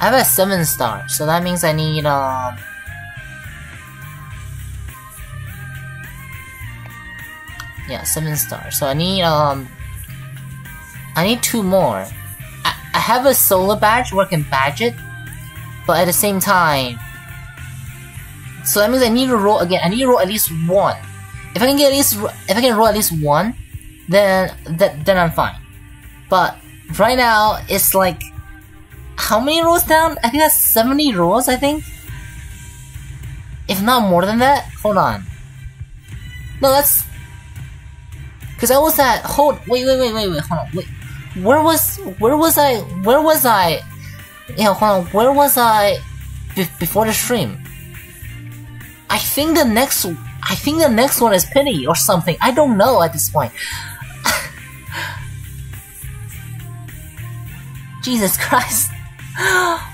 have a 7-star, so that means I need yeah, 7 stars. So I need 2 more. I have a solo badge where I can badge it, but at the same time, so that means I need to roll again. I need to roll at least 1. If I can roll at least 1, then I'm fine. But right now it's like, how many rolls down? I think that's 70 rolls. I think, if not more than that. Hold on. No, that's. Cause I was at, wait, hold on, wait, where was I, yeah, hold on, where was I before the stream? I think the next one is pity or something, I don't know at this point. Jesus Christ,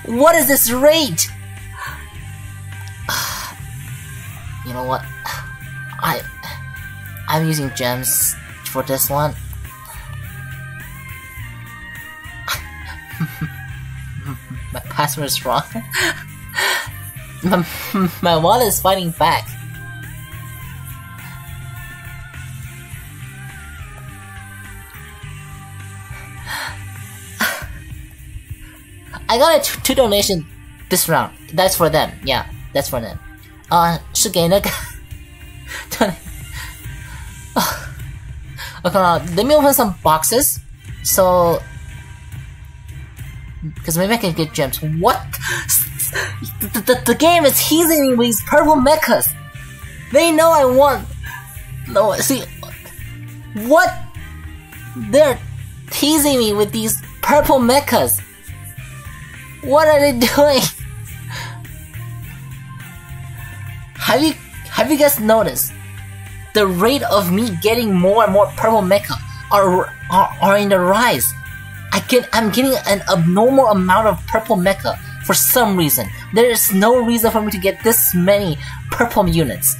what is this rate? You know what, I'm using gems for this one. My password is wrong. my wallet is fighting back. I got a 2 donation this round. That's for them. Yeah, that's for them. 是给那个 Okay, let me open some boxes, so, because maybe I can get gems. What? The game is teasing me with these purple mechas. They know I want. No, see, what? They're teasing me with these purple mechas. What are they doing? Have you guys noticed? The rate of me getting more and more purple mecha are in the rise. I'm getting an abnormal amount of purple mecha for some reason. There is no reason for me to get this many purple units.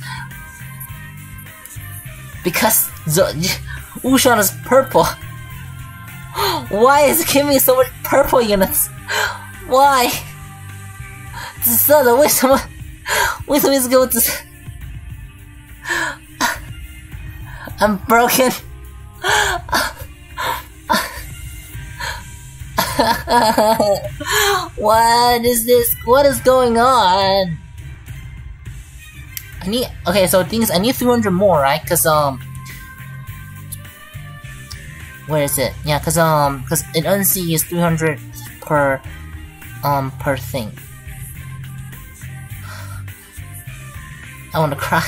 Because Ushan is purple. Why is it giving me so much purple units? Why? 紫色的为什么一直给我紫色 I'm broken. What is this? What is going on? Okay, so the thing is I need 300 more, right? Cause where is it? Yeah, cause in NC is 300 per thing. I wanna cry.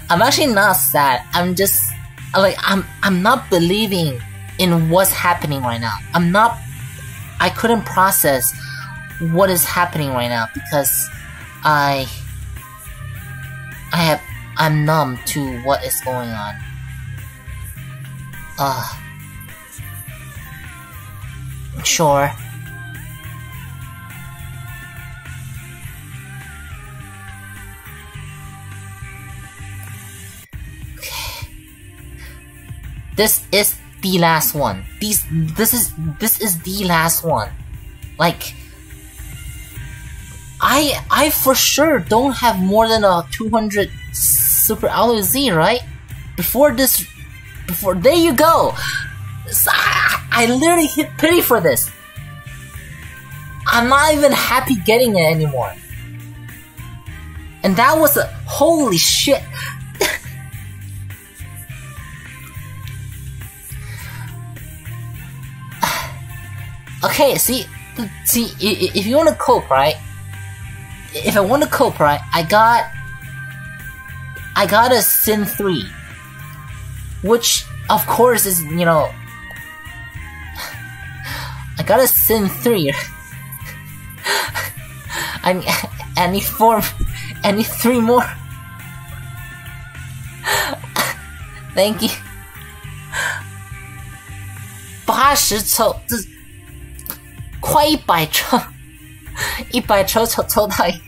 I'm actually not sad. I'm just like I'm not believing in what's happening right now. I couldn't process what is happening right now because I'm numb to what is going on. Sure. Okay. This is the last one. This is the last one. Like I for sure don't have more than a 200 Super Alloy Z, right? Before there you go. So I literally hit pity for this. I'm not even happy getting it anymore. And that was a holy shit. Okay, see, if you want to cope, right? If I want to cope, right? I got a Sin 3, which of course is, you know, I got a Sin 3. I need 3 more. Thank you. 80抽，这快100抽，100抽抽到一。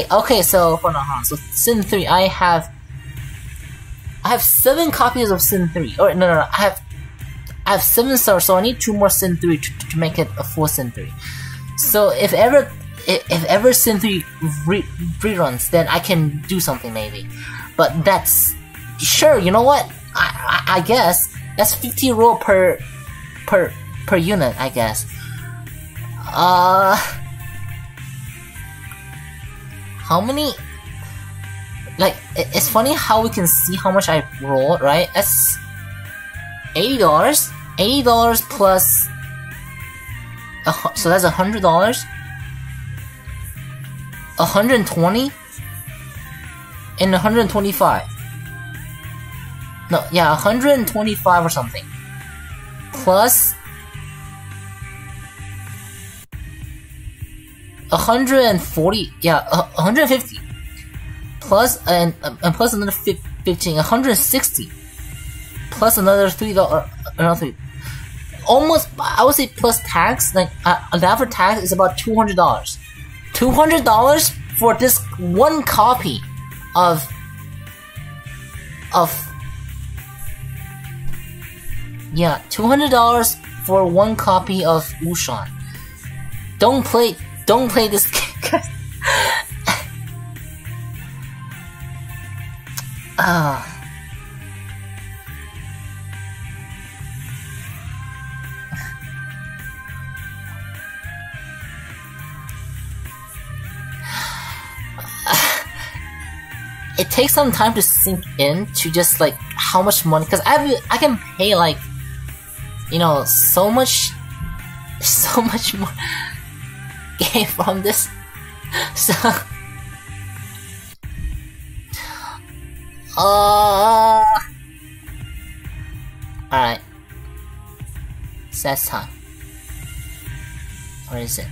Okay, so hold on. So Sin 3, I have 7 copies of Sin 3. Or no, I have 7 stars, so I need 2 more Sin 3 to make it a full Sin 3. So if ever Sin 3 reruns, then I can do something maybe. But that's sure. You know what? I guess that's 50 roll per unit. I guess. How many? Like, it's funny how we can see how much I rolled, right? That's $80. $80 plus. So that's $100. 120 and 125. No, yeah, 125 or something. Plus 140, yeah, 150. Plus and plus another 15, 160. Plus another $3, another 3. Almost, I would say plus tax. Like after tax is about $200. $200 for this one copy of yeah, $200 for one copy of Ushan. Don't play this game. It takes some time to sink in to just like how much money, because I can pay like, you know, so much more game from this. So alright. So that's time. Where is it?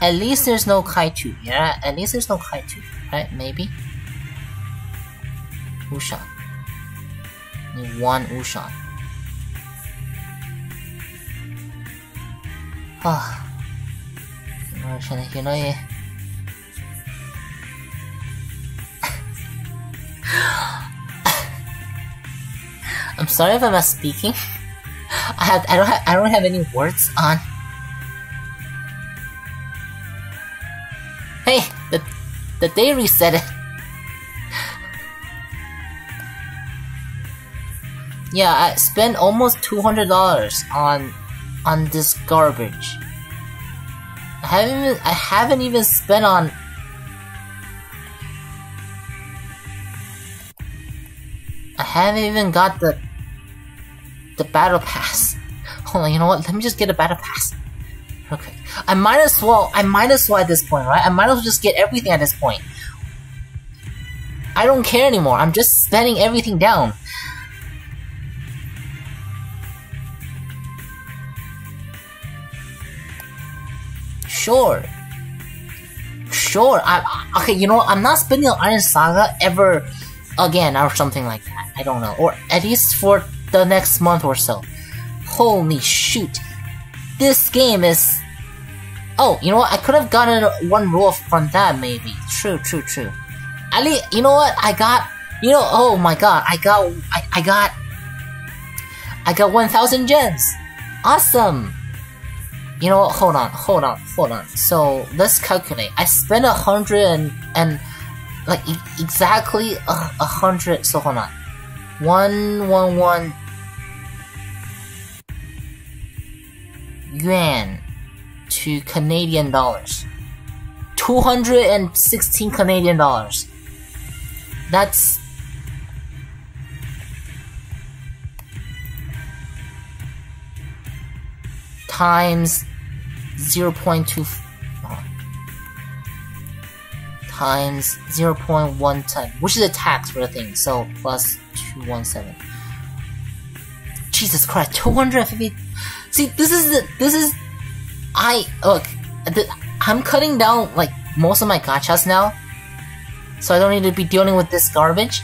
At least there's no Kaitu, yeah? At least there's no Kaitu, right? Maybe? Ushan. Need 1 Ushan. Ah. You know, yeah. I'm sorry if I'm not speaking. I don't have any words on. Hey, the day reset it. Yeah, I spent almost $200 on this garbage. I haven't even spent on. I haven't even got the battle pass. Hold on, you know what? Let me just get a battle pass. Okay. I might as well at this point, right? I might as well just get everything at this point. I don't care anymore. I'm just spending everything down. Sure. Okay, you know what? I'm not spending on Iron Saga ever again or something like that. I don't know. Or at least for the next month or so. Holy shoot. This game is... Oh, you know what? I could have gotten one rule from that, maybe. True. At least, you know what? I got... You know, oh my god. I got 1,000 gems. Awesome. You know what? Hold on. So, let's calculate. I spent 100 and like, exactly 100... So, hold on. 111... yuan to Canadian dollars. 216 Canadian dollars. That's... times 0.2... times 0.110, which is a tax for the thing, so plus 217. Jesus Christ, 250... See, this is... I'm cutting down, like, most of my gachas now, so I don't need to be dealing with this garbage.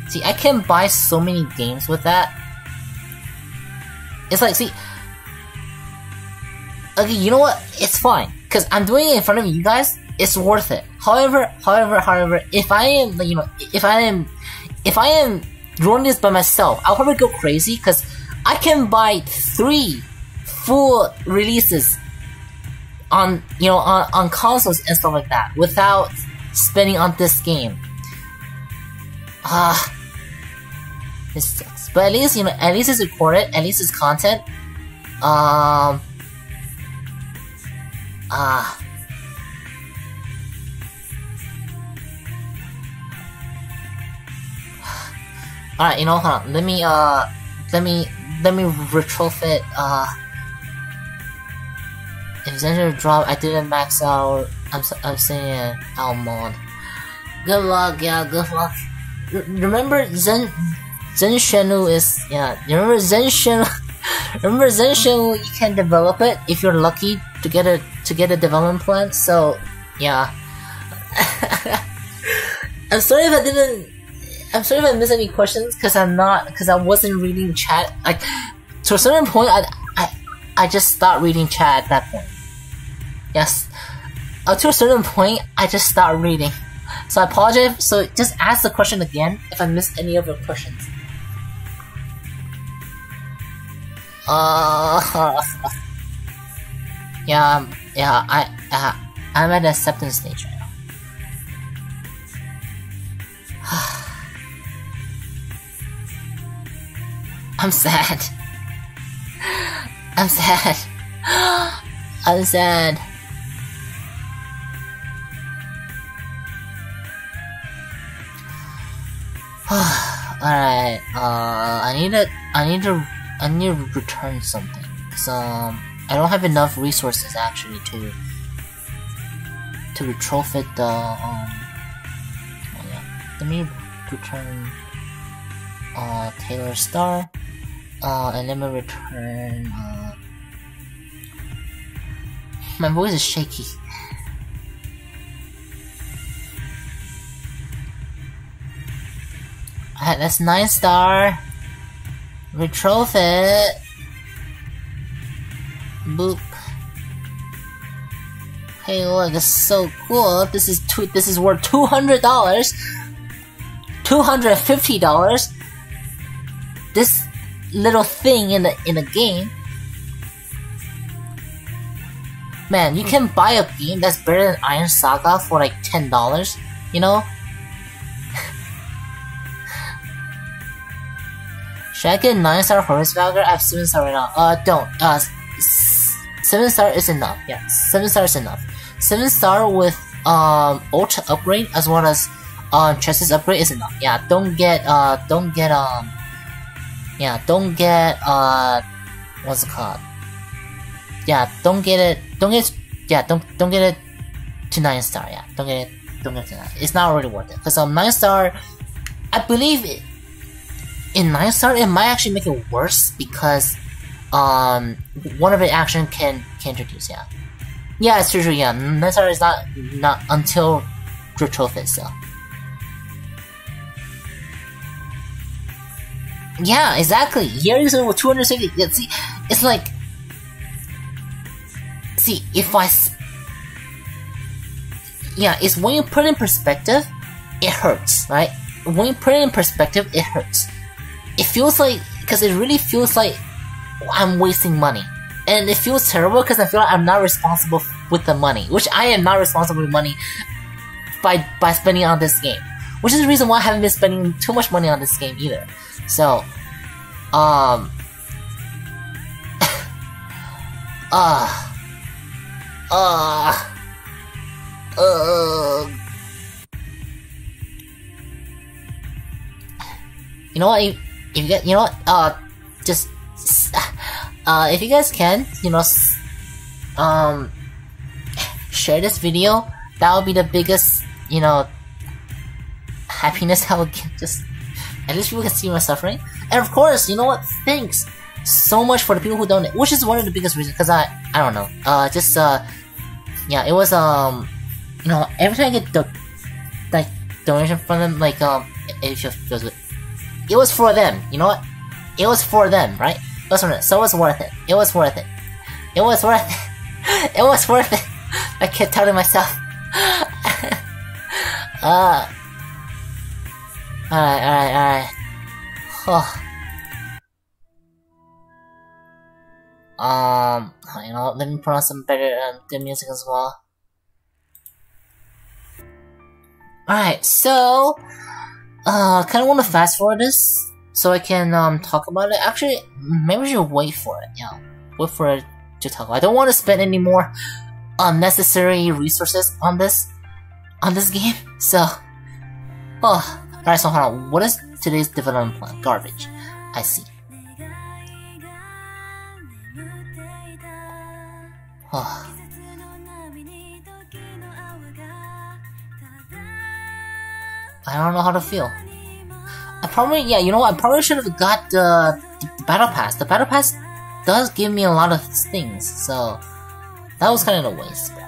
See, I can buy so many games with that. It's like, see... Okay, you know what? It's fine. Because I'm doing it in front of you guys, it's worth it. However, if I am, you know, if I am doing this by myself, I'll probably go crazy, because I can buy 3 full releases on, you know, on consoles and stuff like that, without spending on this game. This sucks. But at least, you know, at least it's recorded, at least it's content. Alright, you know, hold on. Let me retrofit, if Zenshinu drop, I didn't max out, I'm saying Almond. Good luck, yeah, good luck. Remember Zenshinu is, yeah, remember Zenshinu, you can develop it if you're lucky to get a development plan, so, yeah. I'm sorry if I missed any questions, cause I wasn't reading chat, like, to a certain point, I just stopped reading chat at that point. Yes. To a certain point, I just stopped reading. So I apologize, so just ask the question again if I missed any of your questions. Yeah, I'm at the acceptance stage right now. I'm sad. I'm sad. I'm sad. Alright, I need to return something. So, I don't have enough resources actually to retrofit the, oh yeah. Let me return, Taylor Star, and let me return, my voice is shaky. I Alright, that's 9-star. Retrofit it. Boop. Hey, look, it's so cool. This is worth $200. $250. This little thing in the game. Man, you can buy a game that's better than Iron Saga for like $10, you know? Should I get 9-star Horsevalor? I have 7-star right now. Don't. 7-star is enough. Yeah, 7-star is enough. 7-star with ultra upgrade as well as chassis upgrade is enough. Yeah, don't get what's it called? Yeah, don't get it to 9-star. Yeah, don't get it to 9. It's not really worth it. Cause 9-star, I believe in 9-star it might actually make it worse because one of it action can introduce. Yeah, yeah, it's true. Yeah, 9-star is not until Retrofit. So yeah, exactly. Here is with 260. Yeah, see, it's like. See, if it's when you put it in perspective, it hurts, right? When you put it in perspective, it hurts. It feels like, because it really feels like I'm wasting money. And it feels terrible because I feel like I'm not responsible with the money. Which I am not responsible with money by spending on this game. Which is the reason why I haven't been spending too much money on this game either. So, you know what? If you get, you know what? Just if you guys can, you know, share this video. That would be the biggest, you know, happiness I would get. Just at least people can see my suffering. And of course, you know what? Thanks so much for the people who donate, which is one of the biggest reasons. Because I don't know. Yeah, it was you know, every time I get like donation from them, like it just feels good. It was for them, you know what? It was for them, right? It was for them, so it was worth it. It was worth it. It was worth it. It was worth it. I kept telling myself. Alright. You know, let me put on some better good music as well. Alright, so kind of want to fast forward this so I can talk about it. Actually, maybe we should wait for it. Yeah, wait for it to talk. I don't want to spend any more unnecessary resources on this game. So, alright. So hold on. What is today's development plan? Garbage. I see. I don't know how to feel. I probably, yeah, you know what? I probably should have got the battle pass. The battle pass does give me a lot of things, so that was kind of a waste. But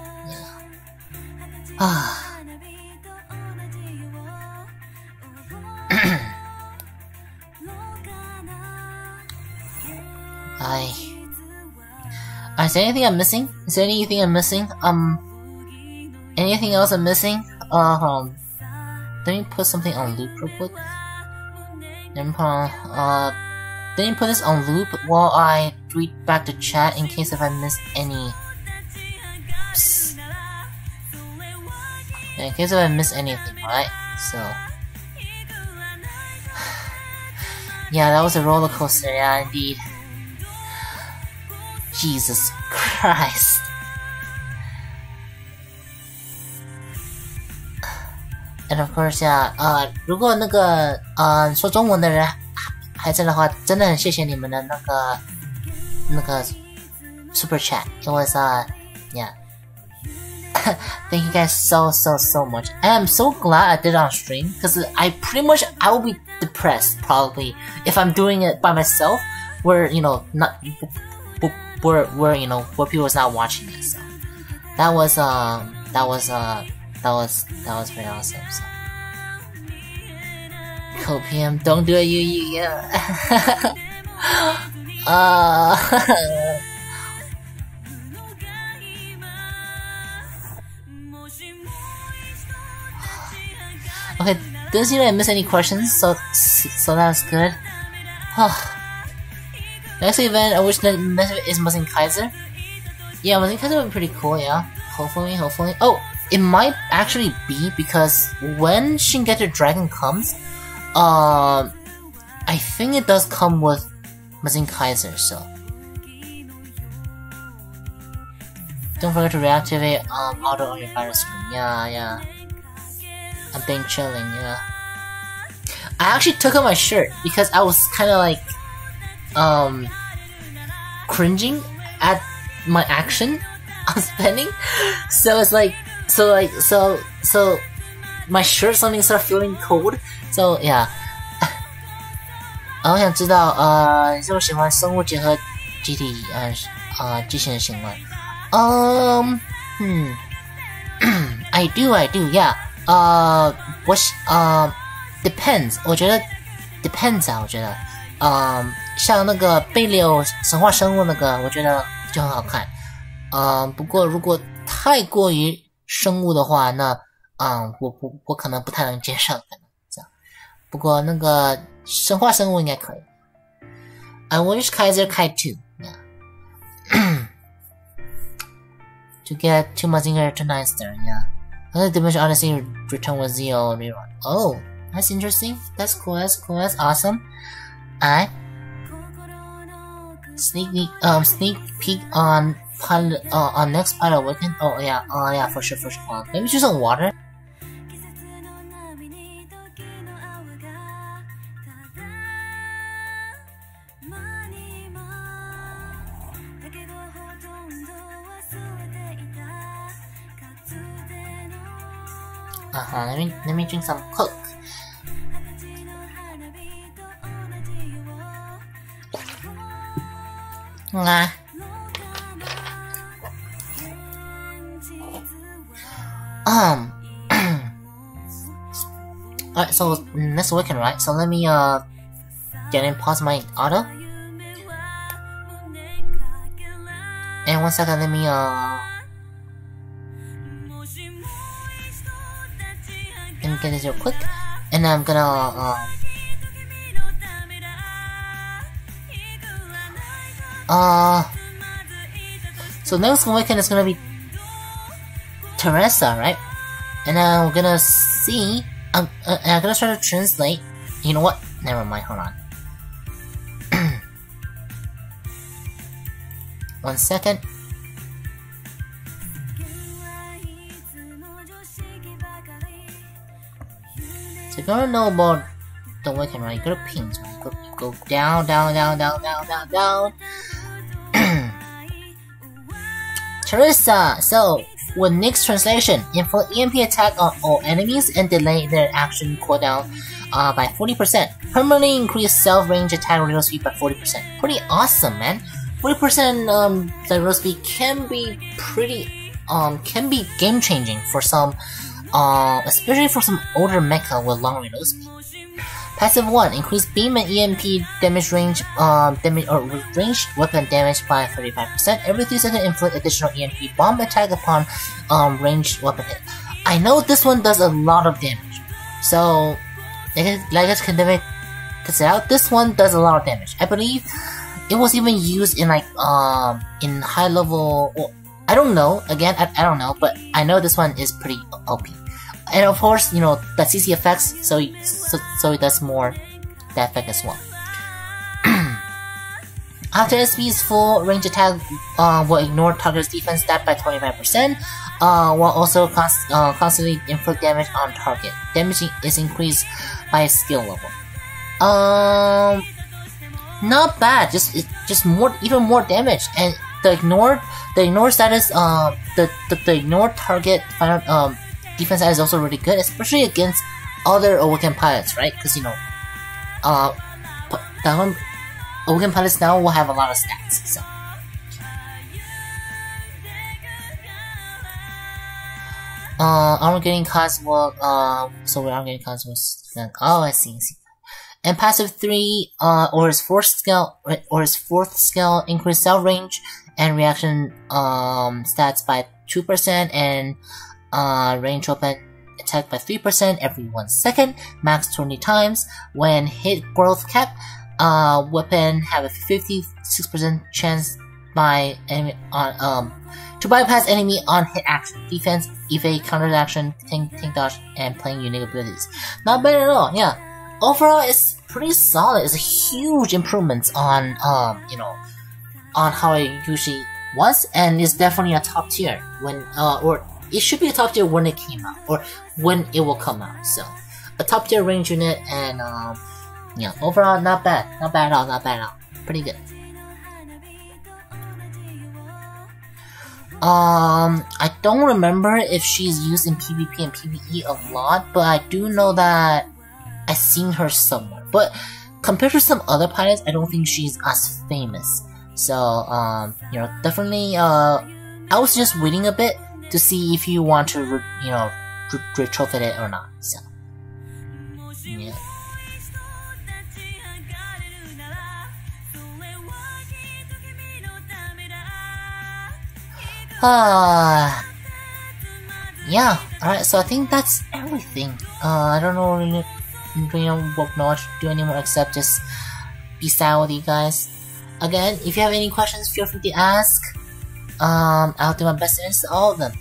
yeah. Is there anything I'm missing? Is there anything I'm missing? Anything else I'm missing? Let me put something on loop real quick. Let me put this on loop while I read back the chat in case if I miss any. Yeah, in case if I miss anything, right? So. Yeah, that was a roller coaster, yeah, indeed. Jesus Christ. And of course, yeah, 如果那个说中文的人还在的话，真的很谢谢你们的那个 super chat. It was yeah. Thank you guys so much. And I'm so glad I did it on stream because I will be depressed probably if I'm doing it by myself, where you know where you know where people is not watching it. So that was very awesome. So. Copium, don't do it, yeah. Okay, doesn't seem like I missed any questions, so that's good. Next event, I wish the next event is Mazin Kaiser. Yeah, Mazin Kaiser would be pretty cool, yeah. Hopefully. Oh, it might actually be because when Shingetter Dragon comes, I think it does come with Mazin Kaiser, so. Don't forget to reactivate auto on your fire screen. Yeah. I'm being chilling, yeah. I actually took off my shirt because I was kinda like cringing at my action on spending. So it's like so my shirt suddenly started feeling cold. So yeah. 我想知道你是不是喜欢生物结合机体机器人行为I do, yeah. Depends. 我觉得 depends 啊，我觉得像那个贝利欧神话生物那个，我觉得就很好看。不过如果太过于生物的话，那我可能不太能接受，可能这样。不过那个神话生物应该可以。I wish Kaiser Kai too. Yeah. To get 2 Mazinger to 9 star, yeah. Another Dimension Odyssey return with Zeo rerun. Oh, that's interesting. That's cool. That's awesome. Sneak peek on next Pilot Awaken. Oh yeah, for sure. Let me choose some water. Let me drink some Coke. Alright, so next weekend, right? So let me get in pause my auto. And 1 second, let me get this real quick, and I'm gonna so next weekend is gonna be Teresa, right? And we're gonna see. I'm gonna try to translate. You know what? Never mind. Hold on. 1 second. So you're gonna know about the weekend, right? You go to pings, right? Go down. Teresa. So with Nick's translation, inflict EMP attack on all enemies and delay their action cooldown by 40%. Permanently increase self-range attack reload speed by 40%. Pretty awesome, man. 40% the reload speed can be pretty can be game changing for some especially for some older mecha with long reload speed. Passive 1, increase beam and EMP damage range ranged weapon damage by 35%. Every 3 seconds inflict additional EMP bomb attack upon ranged weapon hit. I know this one does a lot of damage. So like I can test it out. This one does a lot of damage. I believe it was even used in like in high level, well, I don't know, again I don't know, but I know this one is pretty OP. And of course, you know, the CC effects, so it does more that effect as well. After SP's full range attack will ignore target's defense stat by 25%, while also constantly inflict damage on target. Damage is increased by skill level. Not bad, just more, even more damage. And the ignore status, the ignore target final defense stat is also really good, especially against other Awakened pilots, right? Because you know, Awakened pilots now will have a lot of stats. So, armor getting Cosmo. So we're getting Cosmo. Oh, I see. And passive 3, or his fourth skill, increase cell range and reaction stats by 2% and range open attack by 3% every 1 second, max 20 times. When hit growth cap, weapon have a 56% chance by enemy on to bypass enemy on hit action, defense, evade, counter action, tank dodge, and playing unique abilities. Not bad at all, yeah. Overall, it's pretty solid. It's a huge improvement on on how it usually was, and it's definitely a top tier when or it should be a top tier when it came out, or when it will come out. So, a top tier range unit, and yeah, overall not bad at all, pretty good. I don't remember if she's used in PvP and PvE a lot, but I do know that I've seen her somewhere. But compared to some other pilots, I don't think she's as famous. So, definitely, I was just waiting a bit to see if you want to, retrofit it or not. So, yeah. Yeah, alright, so I think that's everything. I don't know really what much to do anymore except just be sad with you guys. Again, if you have any questions, feel free to ask. I'll do my best to answer all of them.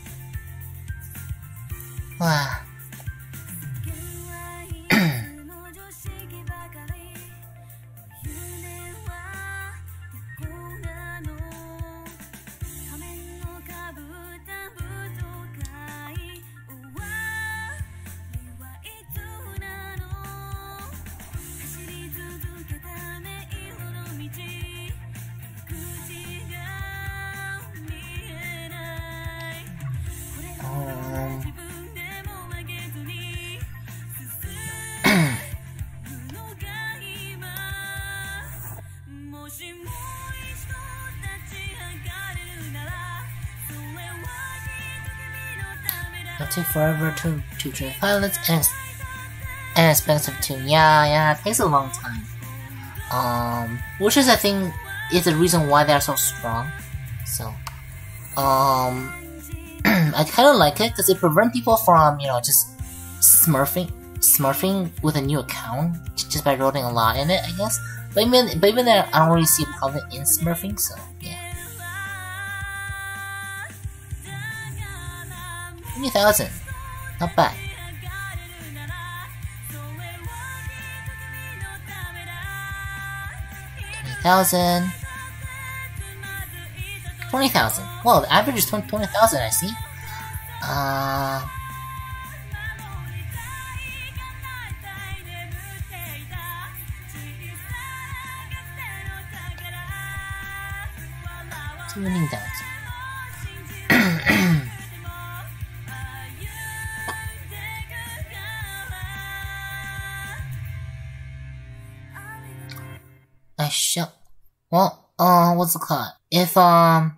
It'll take forever to train pilots, and expensive too. Yeah, it takes a long time. Which is, I think, is the reason why they're so strong. So, I kind of like it because it prevents people from, just smurfing with a new account just by rolling a lot in it, I guess. But even there, I don't really see a problem in smurfing. So, yeah. 20,000, not bad. 20,000. 20,000. Well, the average is 20,000, I see. $20,000. Well, what's it called? If there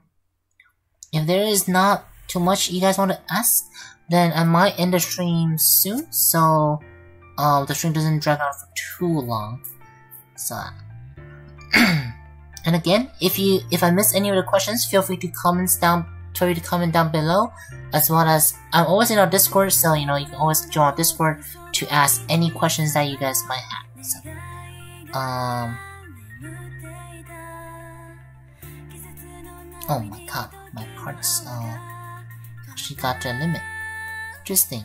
is not too much you guys want to ask, then I might end the stream soon, so, the stream doesn't drag on for too long. So, and again, if I miss any of the questions, feel free to comment down below, as well as, I'm always in our Discord, so, you can always join our Discord to ask any questions that you guys might have. So, oh my god, my cards actually got to a limit. Interesting.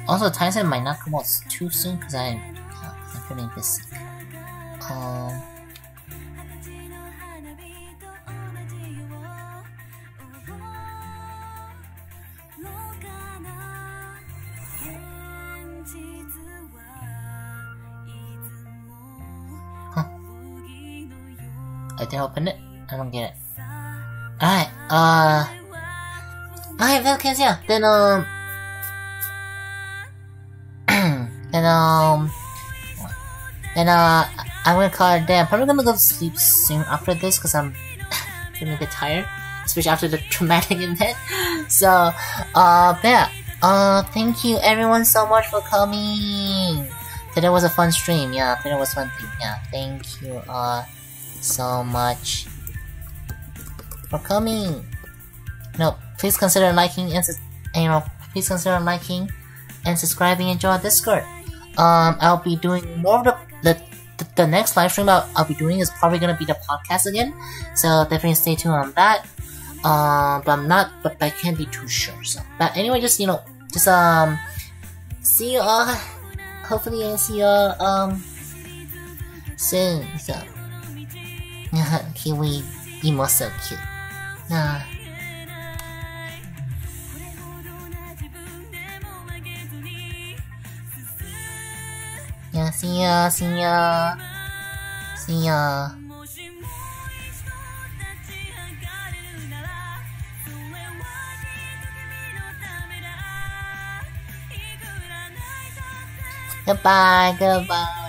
Also, Tyson might not come out too soon because I'm feeling a bit sick. I didn't open it? I don't get it. Alright, alright, that's okay, yeah. Then, I'm gonna call it a day. I'm probably gonna go to sleep soon after this, because I'm feeling a bit tired. Especially after the traumatic event. So, but yeah. Thank you everyone so much for coming. Today was a fun stream. Yeah, today was fun. Yeah, thank you so much for coming. No, please consider liking and please consider liking and subscribing and join our Discord. I'll be doing more of the next live stream I'll be doing is probably gonna be the podcast again. So definitely stay tuned on that. But I can't be too sure. So, but anyway, just see you all. Hopefully, I see you all soon. So, Kiwi, you must so cute. Yeah, see ya. Goodbye.